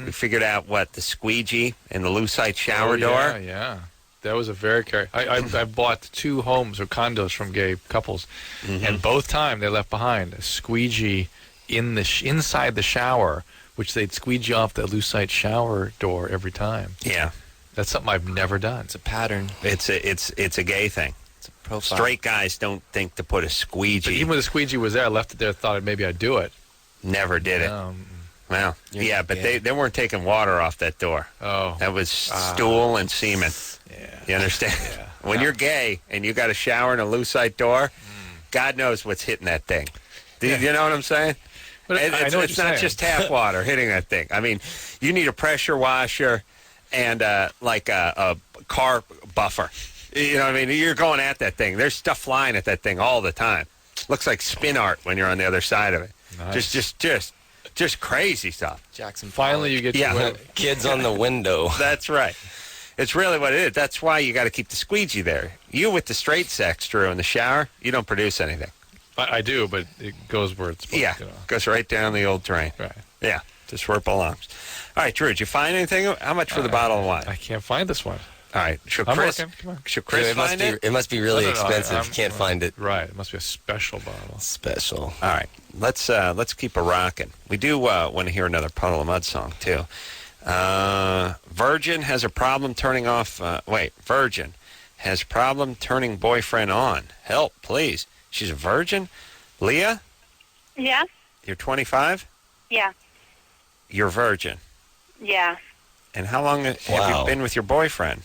We figured out the squeegee and the lucite shower door. Yeah. That was a very I bought 2 homes or condos from gay couples, and both time they left behind a squeegee in the inside the shower, which they'd squeegee off the lucite shower door every time. Yeah. That's something I've never done. It's a pattern. It's a gay thing. It's a profile. Straight guys don't think to put a squeegee. But even when the squeegee was there, I left it there, thought maybe I'd do it. Never did it. Well, yeah, but they weren't taking water off that door. Oh. That was stool and semen. Yeah. You understand? Yeah. When you're gay and you got a shower and a lucite door, God knows what's hitting that thing. You know what I'm saying? But It's not just tap water hitting that thing. I mean, you need a pressure washer and like a car buffer. You know what I mean? You're going at that thing. There's stuff flying at that thing all the time. Looks like spin art when you're on the other side of it. Nice. Just crazy stuff. Jackson. Finally, you get your Kids on the window. That's right. It's really what it is. That's why you got to keep the squeegee there. You with the straight sex, Drew, in the shower, you don't produce anything. I do, but it goes where it's supposed to go. Goes right down the old drain. Right. Yeah, just where it belongs. All right, Drew, did you find anything? How much for the bottle of wine? I can't find this one. All right, should I'm Chris? looking. Come on. Should Chris find it? It must be really No, expensive. You can't find it. Right. It must be a special bottle. Special. All right, let's keep it rocking. We do want to hear another Puddle of Mudd song too. Virgin has a problem turning off. Virgin has problem turning boyfriend on. Help, please. She's a virgin. Leah, Yeah? you're 25. Yeah. You're virgin. Yeah. And how long have you been with your boyfriend?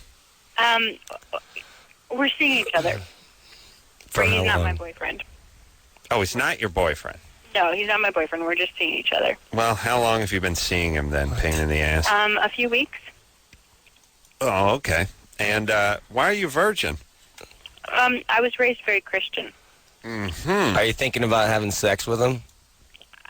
We're seeing each other. For He's how not my long? boyfriend. Oh, he's not your boyfriend. No, he's not my boyfriend. We're just seeing each other. Well, how long have you been seeing him then? Pain in the ass. A few weeks. Oh, okay. And why are you virgin? I was raised very Christian. Are you thinking about having sex with him?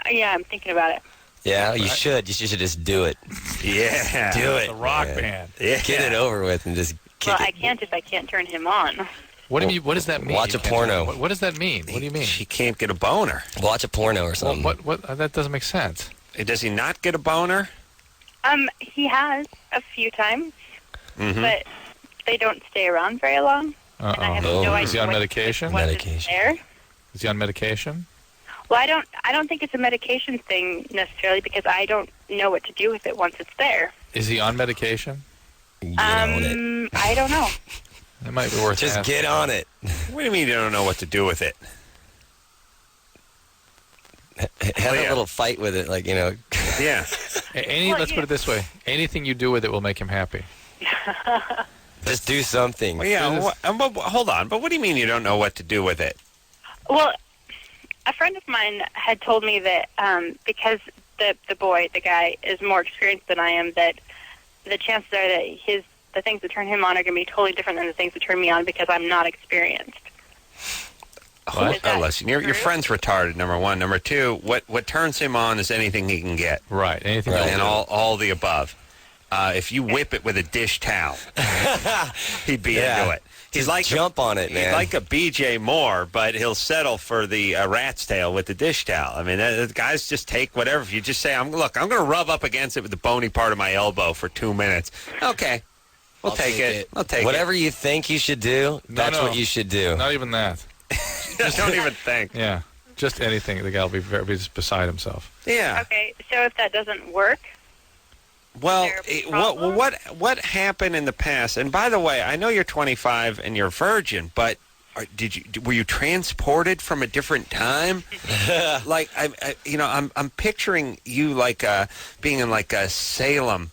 Yeah, I'm thinking about it. Yeah, you should. You should just do it. Yeah. Do it. The rock band. Yeah. Get it over with and just kick Well, I it. can't if I can't turn him on. What do you? What does that mean? Watch You a can't- porno. What does that mean? What do you mean? She can't get a boner. Watch a porno or Well, something. what? That doesn't make sense. Does he not get a boner? He has a few times, Mm-hmm. but they don't stay around very long. And I have Oh. no Is idea he on what- medication? what's Medication. there. Is he on medication? Well, I don't think it's a medication thing necessarily because I don't know what to do with it once it's there. Is he on medication? Get on it. I don't know. It might be worth Just asking. get on it. What do you mean you don't know what to do with it? Have Leah. a little fight with it, like, Yeah. Let's put it this way: anything you do with it will make him happy. just do something. Well, yeah. Hold on. But what do you mean you don't know what to do with it? Well, a friend of mine had told me that because the guy, is more experienced than I am, that the chances are that the things that turn him on are going to be totally different than the things that turn me on because I'm not experienced. Oh, listen, your friend's retarded, number one. Number two, what turns him on is anything he can get. Right. Anything. Right. And all the above. If you whip it with a dish towel, he'd be into it. He's like jump on it, man. He's like a BJ Moore, but he'll settle for the rat's tail with the dish towel. I mean, the guys just take whatever. If you just say, I'm going to rub up against it with the bony part of my elbow for 2 minutes. Okay. I'll take it. I'll take Whatever you think you should do, that's what you should do. Not even that. it. Don't even think. Yeah. Just anything. The guy will be just beside himself. Yeah. Okay, so if that doesn't work, Well, Is there a problem? what happened in the past? And by the way, I know you're 25 and you're a virgin, but were you transported from a different time? Like I'm picturing you like being in like a Salem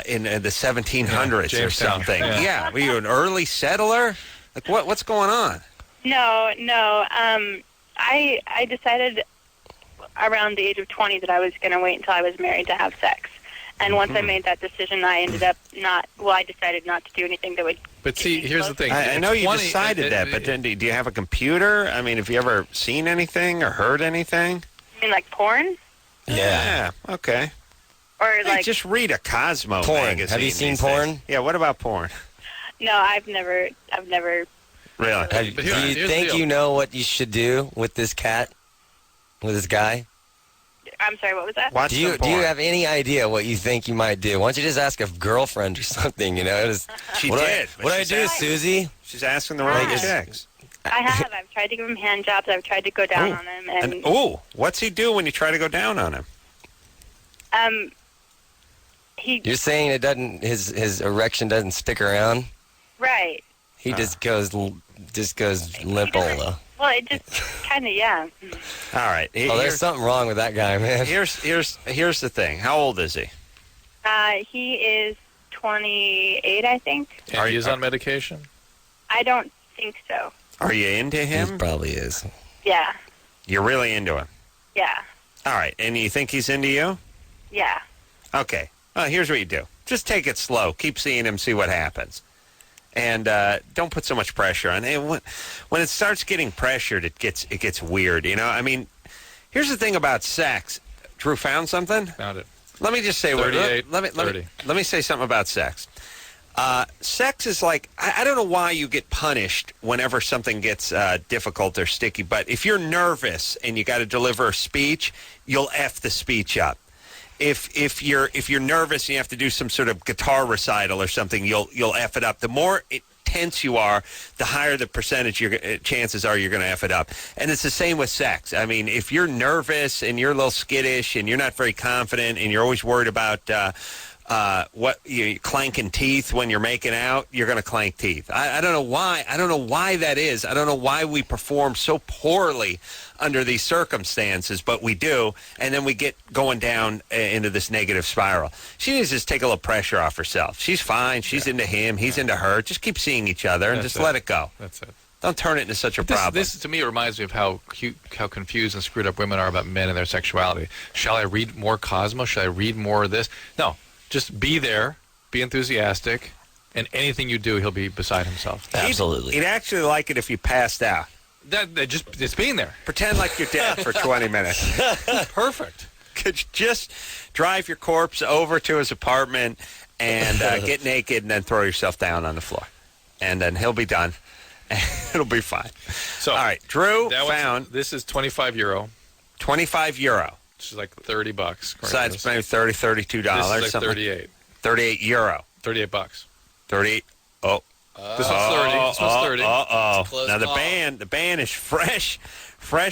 in the 1700s or Jamestown. something. Yeah. Yeah. Were you an early settler? Like what's going on? No. I decided around the age of 20 that I was going to wait until I was married to have sex. And once I made that decision, I ended up I decided not to do anything that would... But see, here's the thing. I know you decided that, but then do you have a computer? I mean, have you ever seen anything or heard anything? You mean like porn? Yeah. Okay. Or Hey, like... just read a Cosmo Porn. magazine. Have you seen these porn? days. Yeah, what about porn? No, I've never... Really? Do you think you know what you should do with this cat? With this guy? I'm sorry, what was that? Watch Do you have any idea what you think you might do? Why don't you just ask a girlfriend or something, you know? She what did. What do I do, Susie? She's asking the wrong chicks. I have. I've tried to give him hand jobs. I've tried to go down on him. And what's he do when you try to go down on him? You're saying it doesn't. His erection doesn't stick around. Right. He just goes limp. Well, it just kind of, yeah. All right. There's something wrong with that guy, man. Here's the thing. How old is he? He is 28, I think. And he is on medication? I don't think so. Are you into him? He probably is. Yeah. You're really into him? Yeah. All right. And you think he's into you? Yeah. Okay. Well, here's what you do. Just take it slow. Keep seeing him, see what happens. And don't put so much pressure on it. When it starts getting pressured, it gets weird, you know? I mean, here's the thing about sex. Drew found something? Found it. Let me just say... 38, let me say something about sex. Sex is like... I don't know why you get punished whenever something gets difficult or sticky, but if you're nervous and you got to deliver a speech, you'll F the speech up. If you're nervous and you have to do some sort of guitar recital or something, you'll F it up. The more tense you are, the higher the percentage chances are you're going to F it up. And it's the same with sex. I mean, if you're nervous and you're a little skittish and you're not very confident and you're always worried about clanking teeth when you're making out, you're going to clank teeth. I don't know why. I don't know why that is. I don't know why we perform so poorly under these circumstances, but we do, and then we get going down into this negative spiral. She needs to just take a little pressure off herself. She's fine. She's into him. He's into her. Just keep seeing each other and just let it go. That's it. Don't turn it into such a problem. This, to me, reminds me of how confused and screwed up women are about men and their sexuality. Shall I read more Cosmo? Shall I read more of this? No. Just be there, be enthusiastic, and anything you do, he'll be beside himself. Absolutely. He'd actually like it if you passed out. Just being there. Pretend like you're dead for 20 minutes. Perfect. Could you just drive your corpse over to his apartment and get naked and then throw yourself down on the floor. And then he'll be done. It'll be fine. So, all right, Drew found... This is €25. 25 euro. Which is like $30. Besides maybe $30, $32. This is like 38. 38 euro. $38. 38. Oh. This one's 30. This one's 30. Now the band is fresh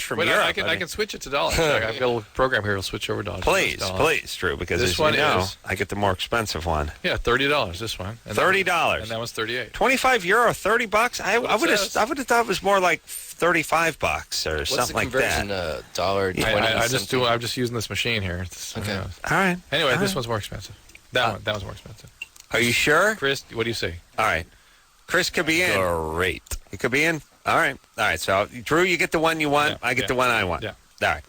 from Europe. I can switch it to dollars. I've got a little program here. I'll switch over to dollars. Please, Drew, because this as one you know, is, I get the more expensive one. Yeah, $30. This one. And $30. And that one's 38. 25 euro, $30. I would have thought it was more like $35 or something like that. What's the conversion? $1.20. I'm just using this machine here. Okay. All right. Anyway, this one's more expensive. That one's more expensive. Are you sure? Chris, what do you say? All right. Chris could be in. Great. He could be in. All right. So, Drew, you get the one you want. I get the one I want. Yeah. All right.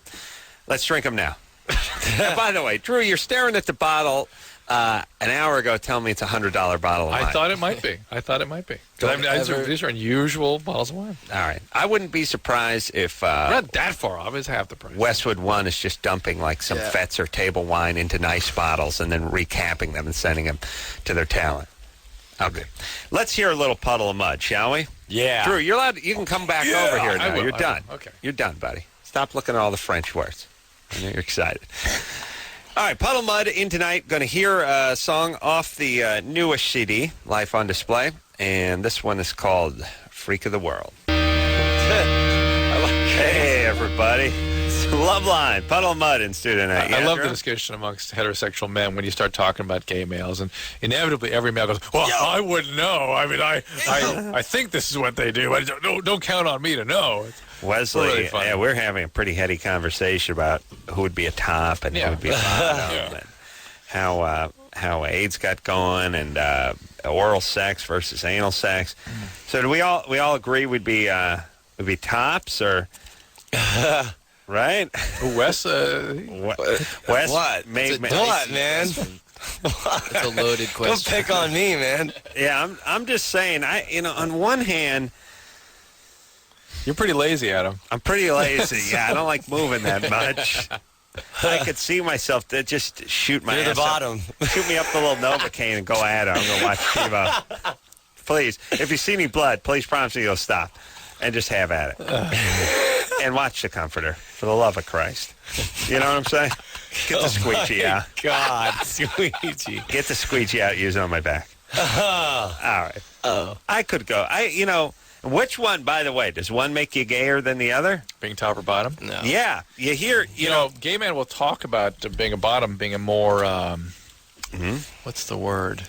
Let's drink them now. And by the way, Drew, you're staring at the bottle an hour ago telling me it's a $100 bottle of wine. I thought it might be. These are unusual bottles of wine. All right. I wouldn't be surprised if... not that far off. It's half the price. Westwood One is just dumping like some Fetzer table wine into nice bottles and then recapping them and sending them to their talent. Okay. Let's hear a little Puddle of Mud, shall we? Yeah. Drew, you're allowed. You can come back over here now. You're done. Okay. You're done, buddy. Stop looking at all the French words. I know you're excited. All right, Puddle of Mud in tonight. Going to hear a song off the newest CD, Life on Display, and this one is called Freak of the World. Hey, everybody. Loveline, Puddle of Mud in studio tonight. I love the discussion amongst heterosexual men when you start talking about gay males, and inevitably every male goes, "Well, I wouldn't know. I mean, I think this is what they do. Don't count on me to know." Wesley, really funny. we're having a pretty heady conversation about who would be a top and who would be a bottom, and how AIDS got going, and oral sex versus anal sex. So do we all agree we'd be Would be tops or right? Wes, Wes, What? What, man? It's a loaded question. Don't pick on me, man. Yeah, I'm just saying. On one hand, you're pretty lazy, Adam. I'm pretty lazy. Yeah, I don't like moving that much. I could see myself to just shoot my Near the ass bottom. Shoot me up the little Novocaine and go at it. I'm going to watch TiVo. Please, if you see any blood, please promise me you'll stop and just have at it. And watch The Comforter, for the love of Christ. You know what I'm saying? Get the squeegee out. God, squeegee. Get the squeegee out, use it on my back. All right. I could go. Which one, by the way, does one make you gayer than the other? Being top or bottom? No. Yeah. You hear, you know, gay men will talk about being a bottom, being a more, what's the word?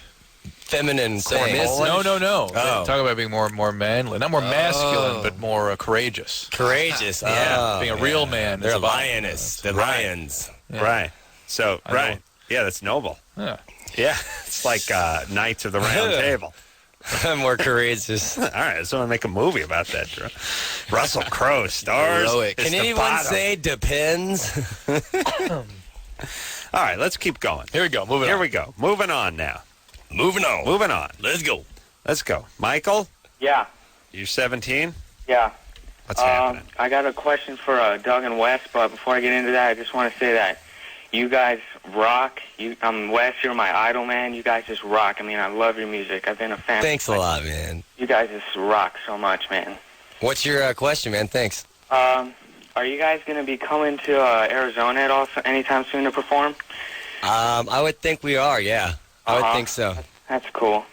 Feminine. No. Oh. Talk about being more manly. Not more masculine, but more courageous. Courageous. Being a real man. They're is a bottom. lioness. The lions. Yeah. Right. So, right. Yeah, that's noble. Yeah. Yeah. It's like Knights of the Round Table. I'm more courageous. All right, so I make a movie about that. Russell Crowe stars. Can anyone say depends? All right, let's keep going. Here we go. Moving on. Moving on now. Moving on. Let's go. Michael? Yeah. You're 17? Yeah. What's happening? I got a question for Doug and Wes, but before I get into that, I just want to say that you guys rock. Wes, you're my idol, man. You guys just rock. I mean, I love your music. I've been a fan. Thanks a lot, man. You guys just rock so much, man. What's your question, man? Thanks. Are you guys going to be coming to Arizona at all anytime soon to perform? I would think we are, yeah. I would think so. That's cool.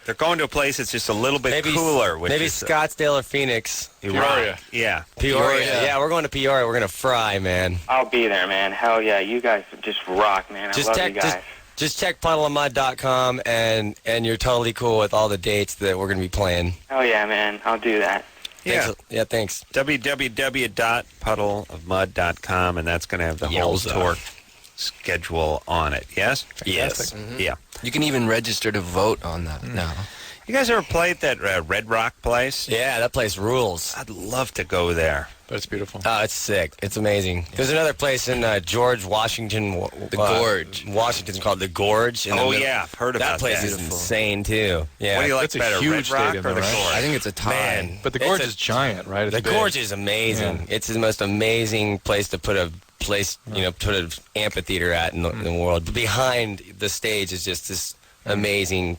They're going to a place that's just a little bit cooler. Maybe Scottsdale or Phoenix. Peoria. Yeah. Peoria. Yeah, we're going to Peoria. We're going to fry, man. I'll be there, man. Hell yeah. You guys just rock, man. I love you guys. Just check puddleofmudd.com, and you're totally cool with all the dates that we're going to be playing. Hell yeah, man. I'll do that. Yeah. Thanks. www.puddleofmudd.com, and that's going to have the whole tour schedule on it. Yes? Yes. Mm-hmm. Yeah. You can even register to vote on that now. You guys ever played that Red Rock place? Yeah, that place rules. I'd love to go there. But it's beautiful. Oh, it's sick. It's amazing. There's another place in George Washington. The Gorge. Washington's called the Gorge. Yeah, I've heard about that. Place is insane, too. Yeah. What do you like That's better, a huge Red Rock stadium, or the right? Gorge? I think it's a tie. Man, But the Gorge is giant, right? It's the big. Gorge is amazing. Yeah. It's the most amazing place to put a put an amphitheater at in the world. But behind the stage is just this amazing,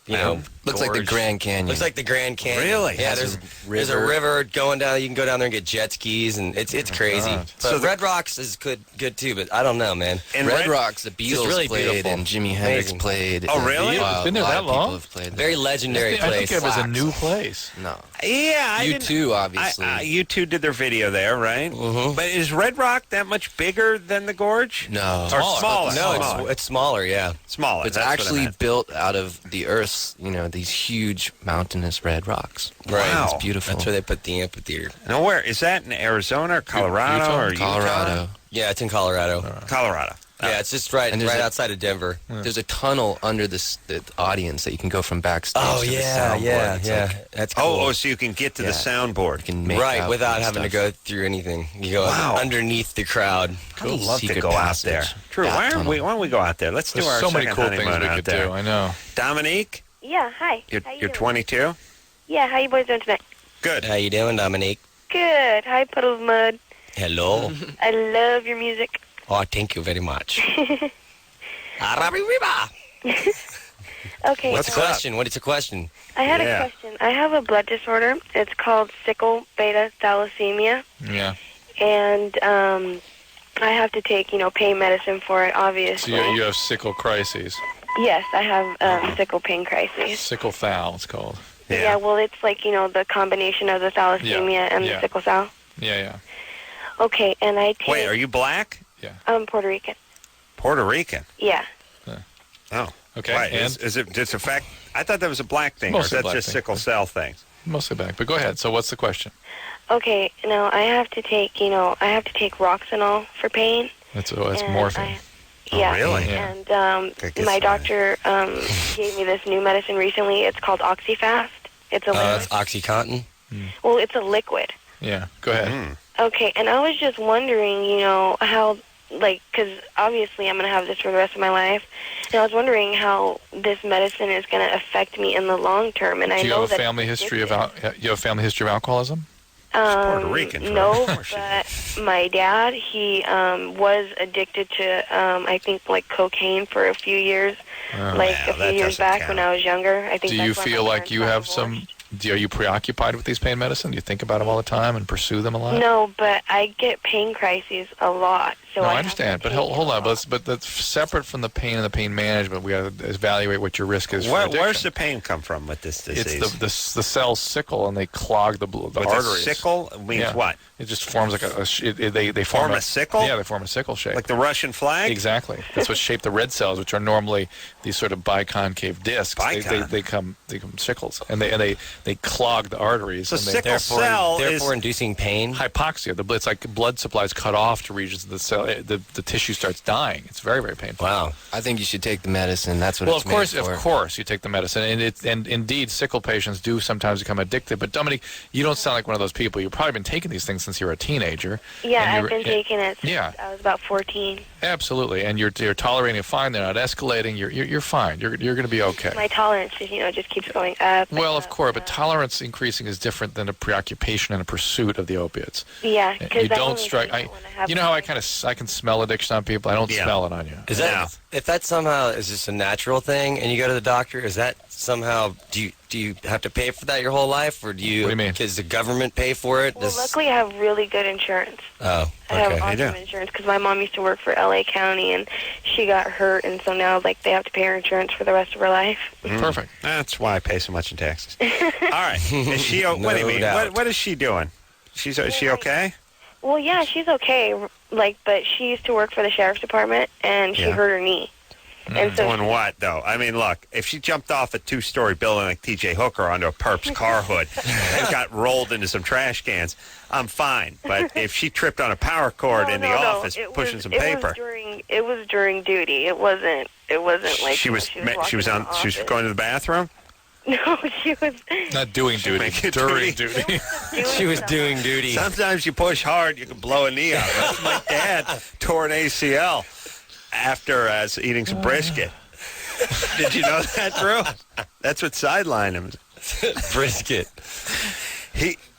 looks like the Grand Canyon. Looks like the Grand Canyon. Really? Yeah, there's a river going down. You can go down there and get jet skis, and it's crazy. So Red Rocks is good too, but I don't know, man. And Red Rocks, the Beatles really played, beautiful. and Jimi Hendrix played. Oh, really? It's been there that long? Have played Very legendary I place. think it was a new place. No. Yeah, U2, obviously. U2 did their video there, right? Mm-hmm. But is Red Rock that much bigger than the Gorge? No. Or smaller? No, it's smaller, yeah. Smaller. It's that's what I actually meant. built out of the Earth's, these huge mountainous red rocks. Right. Wow. It's beautiful. That's where they put the amphitheater. Now, where is that in Arizona or Colorado Utah? or Utah? Colorado. Yeah, it's in Colorado. Colorado. Yeah, it's just right outside of Denver. There's a tunnel under the audience that you can go from backstage Oh, to the yeah, soundboard. yeah, It's yeah. like, That's cool. Oh, so you can get to the soundboard. you can make Right, out without and having to stuff. go through anything. You go Wow. underneath the crowd. I'd love to Secret go passage. out there. True. That Why tunnel. don't we go out there? Let's There's do our so many second cool things honeymoon we out could there. do. I know. Dominique, Yeah, hi. you're How you doing? 22? Yeah, how you boys doing tonight? Good. How you doing, Dominique? Good. Hi, Puddle of Mudd. Hello. I love your music. Oh, thank you very much. Okay. What's the question? What is the question? I had Yeah. a question. I have a blood disorder. It's called sickle beta thalassemia, Yeah. and I have to take, pain medicine for it, So obviously. you have sickle crises. Yes, I have sickle pain crises. Sickle thal, it's called. Yeah, well, it's like, the combination of the thalassemia and yeah. the sickle cell. Yeah. Okay, and I take... Wait, are you black? I'm Puerto Rican. Puerto Rican? Yeah. Oh. Okay. Right. And Is it just a fact? I thought that was a black thing, or is Mostly that black just thing. sickle cell thing? mostly back. But go ahead. So what's the question? Okay, now I have to take, Roxanol for pain. That's And morphine. Yeah. really? Yeah. And my doctor gave me this new medicine recently. It's called Oxyfast. It's a liquid. That's OxyContin? Well, it's a liquid. Yeah, go ahead. Okay, and I was just wondering, how, because obviously I'm going to have this for the rest of my life, and I was wondering how this medicine is going to affect me in the long term. And Do I you know have a that family history of alcoholism? Puerto Rican. No, but my dad, he was addicted to, I think, cocaine for a few years, a few years back when I was younger. I think. Do you feel like you have some? Are you preoccupied with these pain medicine? Do you think about them all the time and pursue them a lot? No, but I get pain crises a lot. So I understand, but hold on. But that's separate from the pain and the pain management. We got to evaluate what your risk is. Where's the pain come from with this disease? It's the cells sickle and they clog the arteries. Sickle means what? It just forms like they form a sickle. Yeah, they form a sickle shape, like the Russian flag. Exactly. That's what shaped the red cells, which are normally these sort of biconcave discs. They come sickles, and they clog the arteries. So sickle cell therefore inducing pain. Hypoxia. It's like blood supply is cut off to regions of the cell. The tissue starts dying. It's very, very painful. Wow. I think you should take the medicine. That's what it's made for. Of course, you take the medicine, and indeed, sickle patients do sometimes become addicted. But Dominique, you don't sound like one of those people. You've probably been taking these things since you were a teenager. Yeah, I've been taking it since I was about 14. Absolutely, and you're tolerating it fine. They're not escalating. You're fine. You're going to be okay. My tolerance just keeps going up. Well, of course, but tolerance increasing is different than a preoccupation and a pursuit of the opiates. Yeah, because you don't strike. You know how I can smell addiction on people. I don't smell it on you. Is that if that somehow is just a natural thing, and you go to the doctor? Is that somehow do you have to pay for that your whole life, or do you? What do you mean? Does the government pay for it? Well, luckily I have really good insurance. Oh, okay. I have awesome insurance because my mom used to work for LA County and she got hurt, and so now they have to pay her insurance for the rest of her life. Perfect. That's why I pay so much in taxes. All right. Is she? What do you mean? What is she doing? Is she okay? Well, yeah, she's okay. But she used to work for the sheriff's department, and she hurt her knee. And so doing what, though? I mean, look, if she jumped off a 2-story building like T.J. Hooker onto a perp's car hood and got rolled into some trash cans, I'm fine. But if she tripped on a power cord in the office pushing some paper, it was during duty. It wasn't like she was going to the bathroom. No, she was not doing duty. During duty. She was doing duty. Sometimes you push hard, you can blow a knee out. That's my dad tore an ACL after eating some brisket. Did you know that, Drew? That's what sidelined him. Brisket.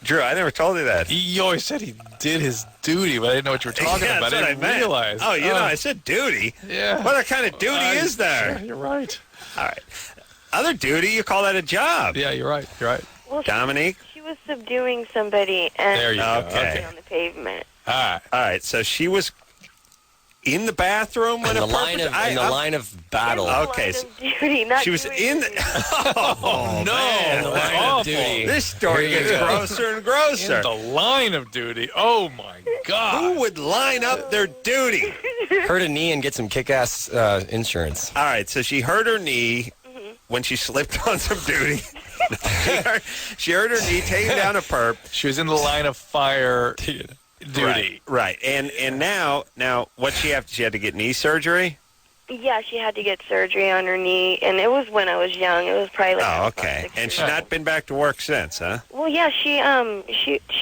Drew, I never told you that. He always said he did his duty, but I didn't know what you were talking about. I didn't realize. Oh, I said duty. Yeah. What kind of duty is there? Sure, you're right. All right. Other duty, you call that a job. Yeah, you're right. Well, Dominique? She was subduing somebody and there you go. Okay. on the pavement. All right. So she was in the bathroom when in the line of battle. Okay. She was in the... Oh, no. The line of duty. This story gets grosser and grosser. In the line of duty. Oh, my God. Who would line up their duty? Hurt a knee and get some kick-ass insurance. All right. So she hurt her knee when she slipped on some duty. She hurt her knee, taking down a perp. She was in the line of fire duty. Right. And now what she had to get knee surgery? Yeah, she had to get surgery on her knee, and it was when I was young. It was probably okay. And she's not been back to work since, huh? Well, yeah, she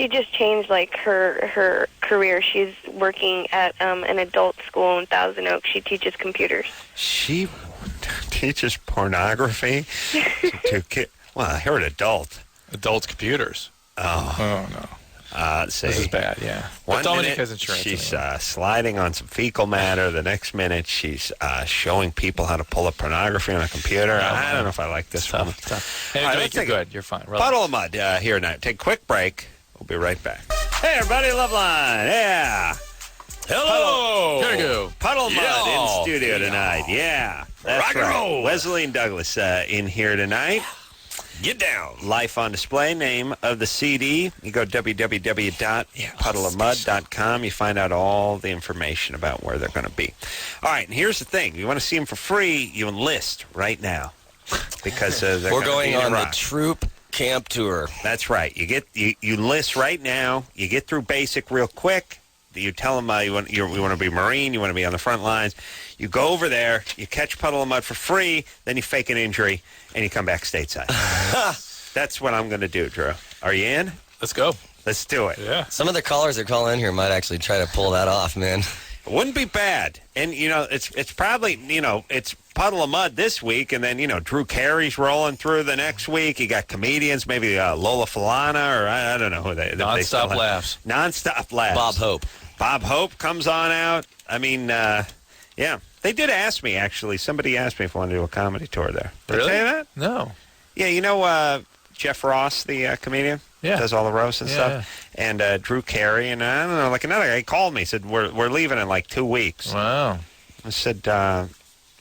just changed her career. She's working at an adult school in Thousand Oaks. She teaches computers. She teaches pornography to kids. Well, I heard adult computers. Oh no. This is bad, yeah. One Dominique minute has insurance. She's sliding on some fecal matter. The next minute, she's showing people how to pull up pornography on a computer. I don't know if I like this one. Anyway, you're good. You're fine. Puddle of Mud here tonight. Take a quick break. We'll be right back. Hey, everybody. Loveline. Yeah. Hello. Here we go. Puddle of Mud in studio tonight. Yeah. That's Rock and right. roll. Wesley and Douglas in here tonight. Get down. Life on display, name of the CD. You go to www.puddleofmud.com. You find out all the information about where they're going to be. All right, and here's the thing. You want to see them for free, you enlist right now. Because we're going on the troop camp tour. That's right. You enlist right now. You get through basic real quick. You tell them you want to be Marine, you want to be on the front lines. You go over there, you catch Puddle of Mud for free, then you fake an injury, and you come back stateside. That's what I'm going to do, Drew. Are you in? Let's go. Let's do it. Yeah. Some of the callers that call in here might actually try to pull that off, man. It wouldn't be bad. And, it's probably, it's Puddle of Mud this week, and then, Drew Carey's rolling through the next week. You got comedians, maybe Lola Falana, or I don't know who they Non-stop laughs. Non-stop laughs. Bob Hope. Bob Hope comes on out. I mean, yeah. They did ask me, actually. Somebody asked me if I wanted to do a comedy tour there. Did Really? I tell you that? No. Yeah, Jeff Ross, the comedian? Yeah. Does all the roasts and stuff. Yeah. And Drew Carey, and I don't know, like another guy called me, said, we're leaving in like 2 weeks. Wow. I said,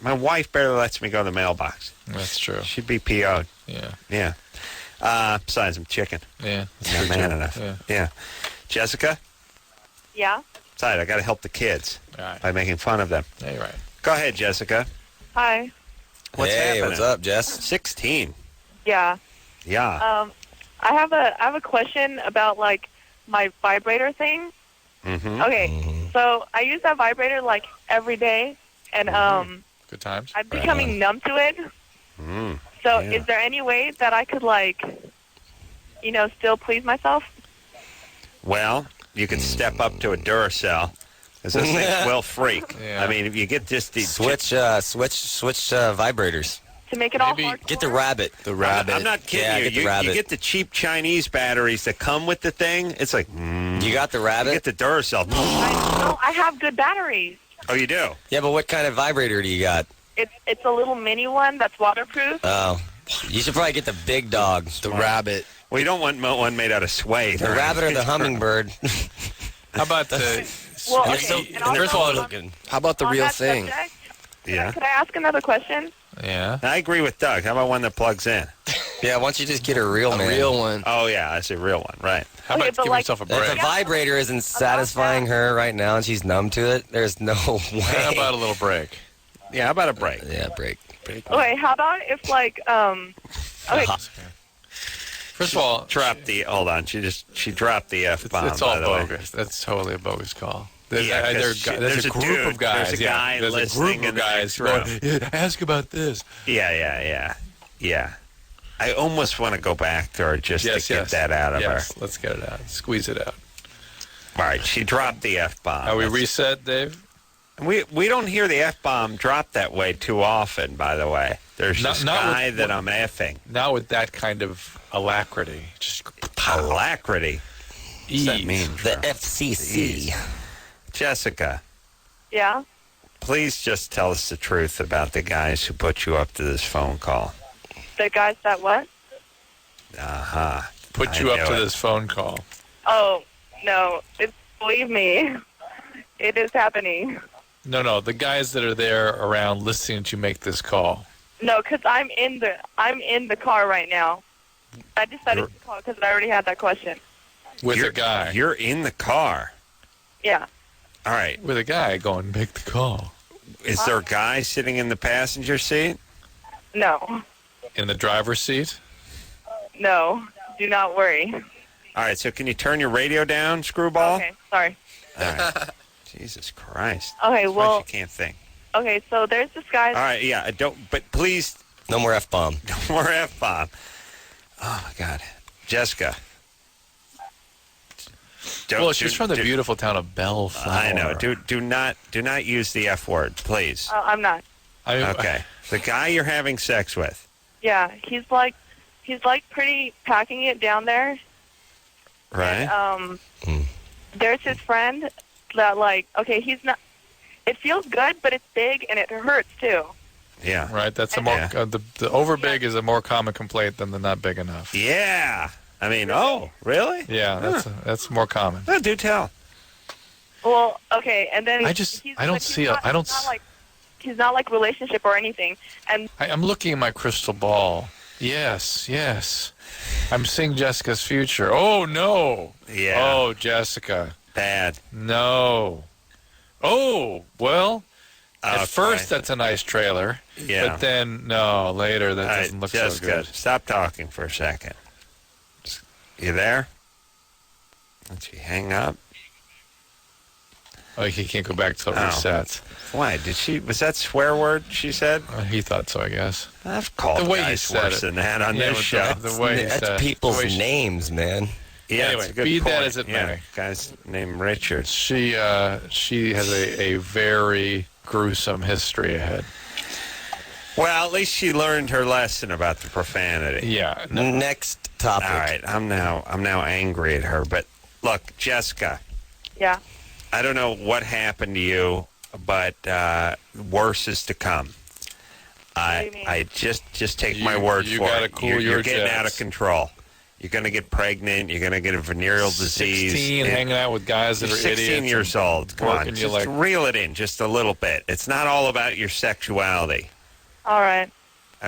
my wife barely lets me go to the mailbox. That's true. She'd be PO'd. Yeah. Yeah. Besides, I'm chicken. Yeah. Not man enough. Yeah. Jessica? Yeah? Sorry, I got to help the kids by making fun of them. Yeah, you're right. Go ahead, Jessica. Hi. What's hey, happening? what's up, Jess? 16. Yeah. Yeah. I have a question about like my vibrator thing. Mm-hmm. Okay. So I use that vibrator like every day, and Good times. I'm becoming numb to it. So is there any way that I could like, still please myself? Well, you can step up to a Duracell, because this thing will freak. Yeah. I mean, if you get just the Switch vibrators. To make it all hardcore? Get the rabbit. The rabbit. I'm not kidding yeah, you. Get the rabbit. You get the cheap Chinese batteries that come with the thing. It's like, You got the rabbit? You get the Duracell. I have good batteries. Oh, you do? Yeah, but what kind of vibrator do you got? It's a little mini one that's waterproof. Oh. You should probably get the big dog. The rabbit. Well, you don't want one made out of suede. The rabbit or the hummingbird. How about the... Well, And okay. they're first of all, how about the on real that thing? subject, Yeah. Could I ask another question? Yeah. I agree with Doug. How about one that plugs in? Yeah, why don't you just get a real man? real one. Oh, yeah, that's a real one, right. How Okay, about but give like- yourself a If break? the vibrator isn't satisfying her right now and she's numb to it, there's no way. How about a little break? Yeah, how about a break? Yeah, break. Okay, how about if like okay, First of all, Hold on. She dropped the F-bomb, it's all by the way. bogus. That's totally a bogus call. Yeah, 'cause There's a group dude, of guys. there's a guy there's a listening group in of the guys next row. going, "Yeah, ask about this. Yeah. I almost want to go back to her just to get that out of her. Let's get it out. Squeeze it out. All right, she dropped the F-bomb. Are we reset, Dave? We don't hear the F-bomb drop that way too often, by the way. There's this guy that I'm effing. Not with that kind of alacrity. Just alacrity. What's that mean? The FCC. Jessica, yeah. please just tell us the truth about the guys who put you up to this phone call. The guys that what? Put you up to this phone call. Oh no! Believe me, it is happening. No, the guys that are there around listening to make this call. No, because I'm in the car right now. I decided to call because I already had that question. With a guy. You're in the car. Yeah. All right. With a guy going, make the call. Is there a guy sitting in the passenger seat? No. In the driver's seat? No. Do not worry. All right, so can you turn your radio down, screwball? Okay. Sorry. All right. Jesus Christ. Okay. That's why Well. she can't think. Okay. So there's this guy. All right, yeah, but please. No more F-bomb. No more F-bomb. Oh, my God. Jessica. Well, she's from the beautiful town of Bellflower. I know. Do not use the F word, please. I'm not. Okay. The guy you're having sex with. Yeah. He's like pretty packing it down there. Right. And, there's his friend that okay, he's not. It feels good, but it's big and it hurts too. Yeah. Right. That's a more the over big is a more common complaint than the not big enough. Yeah. I mean, oh, really? Yeah, that's more common. Well, do tell. Well, okay, and then he's not like relationship or anything, and I'm looking at my crystal ball. Yes. I'm seeing Jessica's future. Oh no. Yeah. Oh, Jessica. Bad. No. Oh well. At first, that's a nice trailer. Yeah. But then, no, later that doesn't look Jessica, so good. Stop talking for a second. You there? Did she hang up? Like he can't go back till it resets. Why? Was that swear word she said? He thought so, I guess. I've called the way guys he said worse it. than that on this show. The way he said That's people's the way names, man. Yeah, anyway, it's a good be point. that as it may. Guy's named Richard. She has a very gruesome history ahead. Well, at least she learned her lesson about the profanity. Yeah. Next topic. All right, I'm now angry at her. But look, Jessica. Yeah. I don't know what happened to you, but worse is to come. I just take my word you for gotta it. cool You're your getting jets. out of control. You're going to get pregnant. You're going to get a venereal disease. 16, hanging out with guys that are 16 idiots. years old. Come on, working you just like- reel it in just a little bit. It's not all about your sexuality. All right.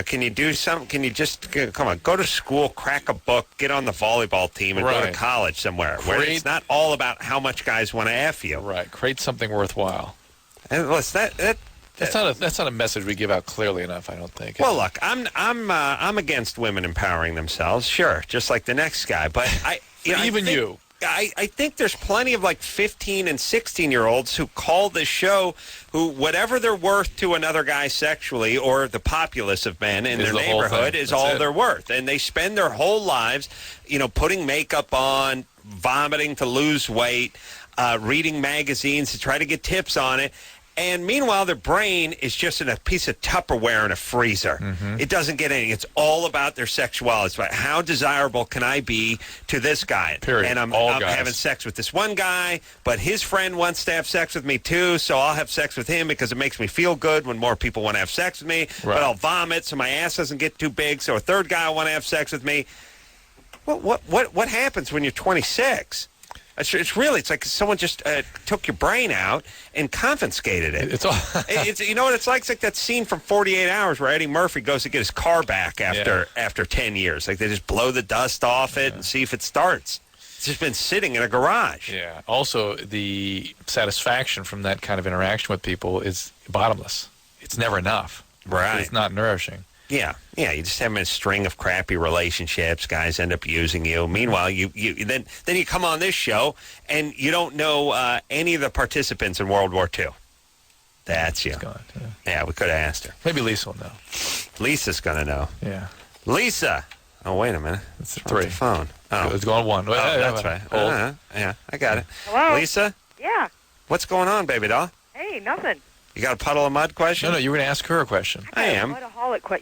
Can you do something? Can you just, come on, go to school, crack a book, get on the volleyball team, and go to Right. college somewhere where it's not all about how much guys want to F you. Right. Create something worthwhile. And listen, That's not a message we give out clearly enough, I don't think. well, look, I'm against women empowering themselves, sure, just like the next guy. But I think there's plenty of like 15 and 16-year-olds who call this show, who whatever they're worth to another guy sexually, or the populace of men in Is their the whole neighborhood, thing. is That's all it. they're worth, and they spend their whole lives, putting makeup on, vomiting to lose weight, reading magazines to try to get tips on it. And meanwhile, their brain is just in a piece of Tupperware in a freezer. Mm-hmm. It doesn't get anything. It's all about their sexuality. It's about how desirable can I be to this guy? Period. And I'm All guys. having sex with this one guy, but his friend wants to have sex with me too, so I'll have sex with him because it makes me feel good when more people want to have sex with me. Right. But I'll vomit so my ass doesn't get too big, so a third guy will want to have sex with me. What happens when you're 26? It's like someone just took your brain out and confiscated it. It's all. It's you know what it's like? It's like that scene from 48 Hours where Eddie Murphy goes to get his car back after 10 years. Like they just blow the dust off it and see if it starts. It's just been sitting in a garage. Yeah. Also, the satisfaction from that kind of interaction with people is bottomless. It's never enough. Right. It's not nourishing. Yeah. You just have a string of crappy relationships. Guys end up using you. Meanwhile, you then you come on this show and you don't know any of the participants in World War II. That's you. God, yeah, we could have asked her. Maybe Lisa will know. Lisa's gonna know. Yeah. Lisa. Oh, wait a minute. It's What's 3. the phone. Oh, It's going 1. Oh, that's right. Hold. Yeah, I got it. Hello? Lisa, Yeah. what's going on, baby doll? Hey, nothing. You got a puddle of mud question? No, you were going to ask her a question. I am.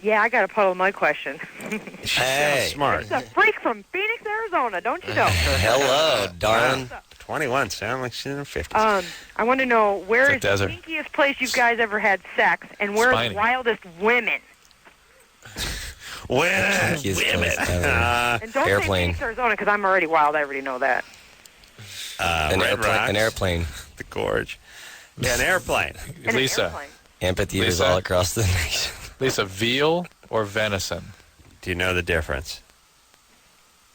Yeah, I got a puddle of mud question. She sounds smart. It's a freak from Phoenix, Arizona, don't you know? Hello, darling. 21, sound like she's in her 50s. I want to know where It's is a the desert. kinkiest place you guys ever had sex, and where are Spiny. the wildest women? Women. And don't say Phoenix, Arizona, because I'm already wild. I already know that. An Red airplane. Rocks. An airplane. The gorge. Yeah, an airplane. Lisa. Amphitheaters Lisa? all across the nation. Lisa, veal or venison? Do you know the difference?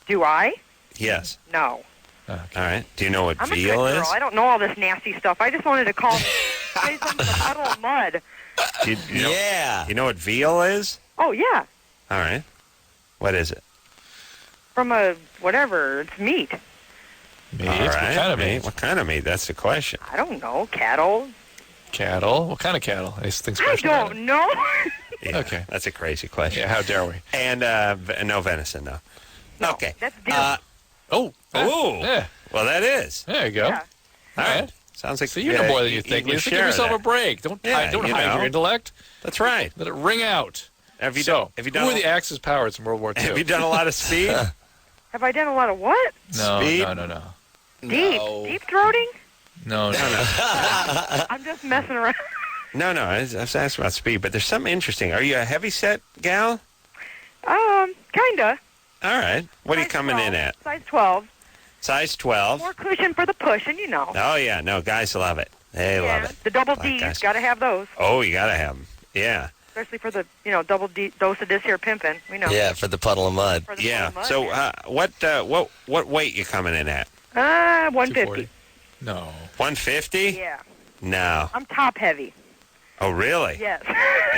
Do I? Yes. No. All right. Do you know what I'm a good veal girl. is? I don't know all this nasty stuff. I just wanted to call say something with a puddle of mud. You know, You know what veal is? Oh, yeah. All right. What is it? From a whatever. It's meat. Meat? All right. What kind of meat? What kind of meat? That's the question. I don't know. Cattle. Cattle? What kind of cattle? Anything I special? about don't know. Yeah, Okay. That's a crazy question. Yeah, how dare we? And no venison, no. Okay. That's deer. Oh. Yeah. Well, that is. There you go. Yeah. All right. Sounds like So you know more than you think. you're Lisa, give sharing yourself that. a break. Don't Yeah, don't you hide know. your intellect. That's right. Let it ring out. Have you So, done who were the Axis powers in World War II? Have you done a lot of speed? Have I done a lot of what? No, Speed? no. Deep throating? No. I'm just messing around. No. I was asking about speed, but there's something interesting. Are you a heavy set gal? Kinda. All right. What are you Size coming 12. in at? Size 12. Size 12. More cushion for the pushing, you know. Oh yeah, no, guys love it. They love it. The double Black D's, guys. got to have those. Oh, you gotta have them. Yeah. Especially for the, double D dose of this here pimping. We know. Yeah, for the puddle of mud. For the Yeah. puddle of mud, So what weight you coming in at? 150. No. 150? Yeah. No. I'm top heavy. Oh really? Yes.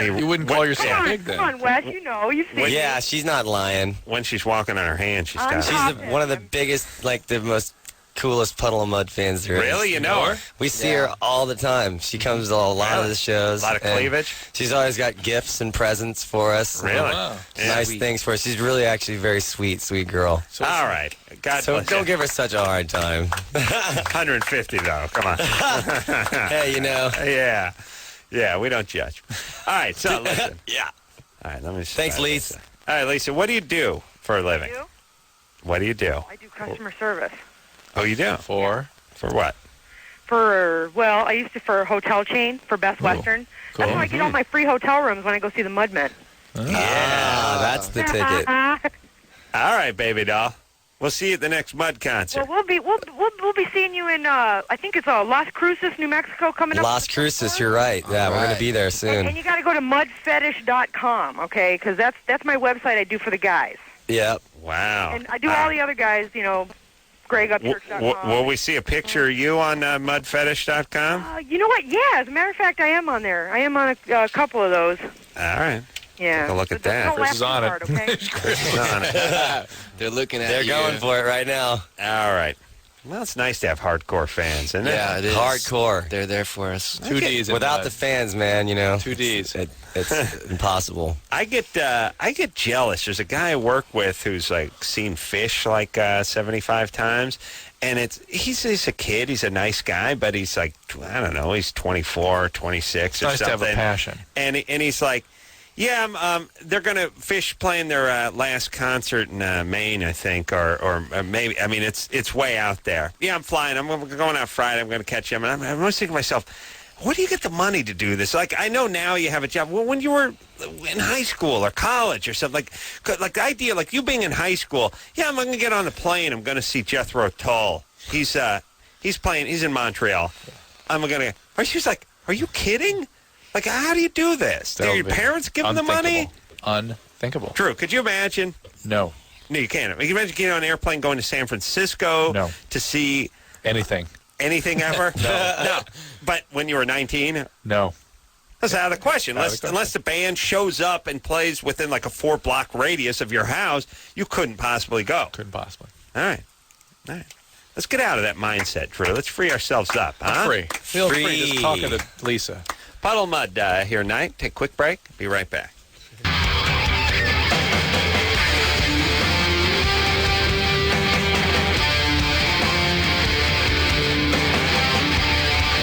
You wouldn't call yourself big then. Come on, Wes, you've seen Yeah, me. she's not lying. When she's walking on her hand, she's I'm top. She's one of the biggest, like the most coolest Puddle of Mudd fans there is. Really? You know her? We see her all the time. She comes to a lot of the shows. A lot of cleavage? She's always got gifts and presents for us. Really? Wow. Nice things for us. She's really actually a very sweet girl. So all right. God bless don't you. give her such a hard time. 150, though. Come on. Hey, you know. Yeah. Yeah, we don't judge. All right, so listen. Yeah. All right, let me Thanks, Lisa. All right, Lisa, what do you do for a living? What do you do? I do customer service. Oh, you do? For what? I used to for a hotel chain for Best Western. Cool. That's how I get all my free hotel rooms when I go see the Mudmen. Yeah, that's the ticket. All right, baby doll. We'll see you at the next Mud concert. Well, we'll be seeing you in I think it's Las Cruces, New Mexico coming up. Las Cruces, you're right. Yeah, we're gonna be there soon. And you got to go to mudfetish.com, okay? Because that's my website I do for the guys. Yep. Wow. And I do all the other guys, GregUpchurch.com. Will we see a picture of you on mudfetish.com? You know what? Yeah, as a matter of fact, I am on there. I am on a couple of those. All right. Yeah. Take a look at But that. Chris is on it. Okay? Chris is on it. They're looking at They're you. going for it right now. All right. Well, it's nice to have hardcore fans, isn't it? Yeah, it is. Hardcore. They're there for us. 2 Ds. Without the fans, man, 2 Ds. It's impossible. I get jealous. There's a guy I work with who's like seen Fish like 75 times, and he's a kid. He's a nice guy, but he's like, I don't know, he's 24, 26 or Nice to something. have a passion. And he's like, yeah, they're gonna Fish playing their last concert in Maine, I think, or maybe. I mean, it's way out there. Yeah, I'm flying. I'm going out Friday. I'm gonna catch him, and I'm always thinking to myself, where do you get the money to do this? Like, I know now you have a job. Well, when you were in high school or college or something, like the idea, like you being in high school, yeah, I'm going to get on the plane. I'm going to see Jethro Tull. He's playing. He's in Montreal. I'm going to. She's like, are you kidding? Like, how do you do this? Do your parents give them the money? Unthinkable. Drew, could you imagine? No. No, you can't. Can you imagine getting on an airplane going to San Francisco to see anything? Anything ever? No. But when you were 19? No. That's out of the question. Unless the band shows up and plays within like a 4-block radius of your house, you couldn't possibly go. Couldn't possibly. All right. Let's get out of that mindset, Drew. Let's free ourselves up. Huh? Free. Feel free just talking to Lisa. Puddle of Mudd here tonight. Take a quick break. Be right back.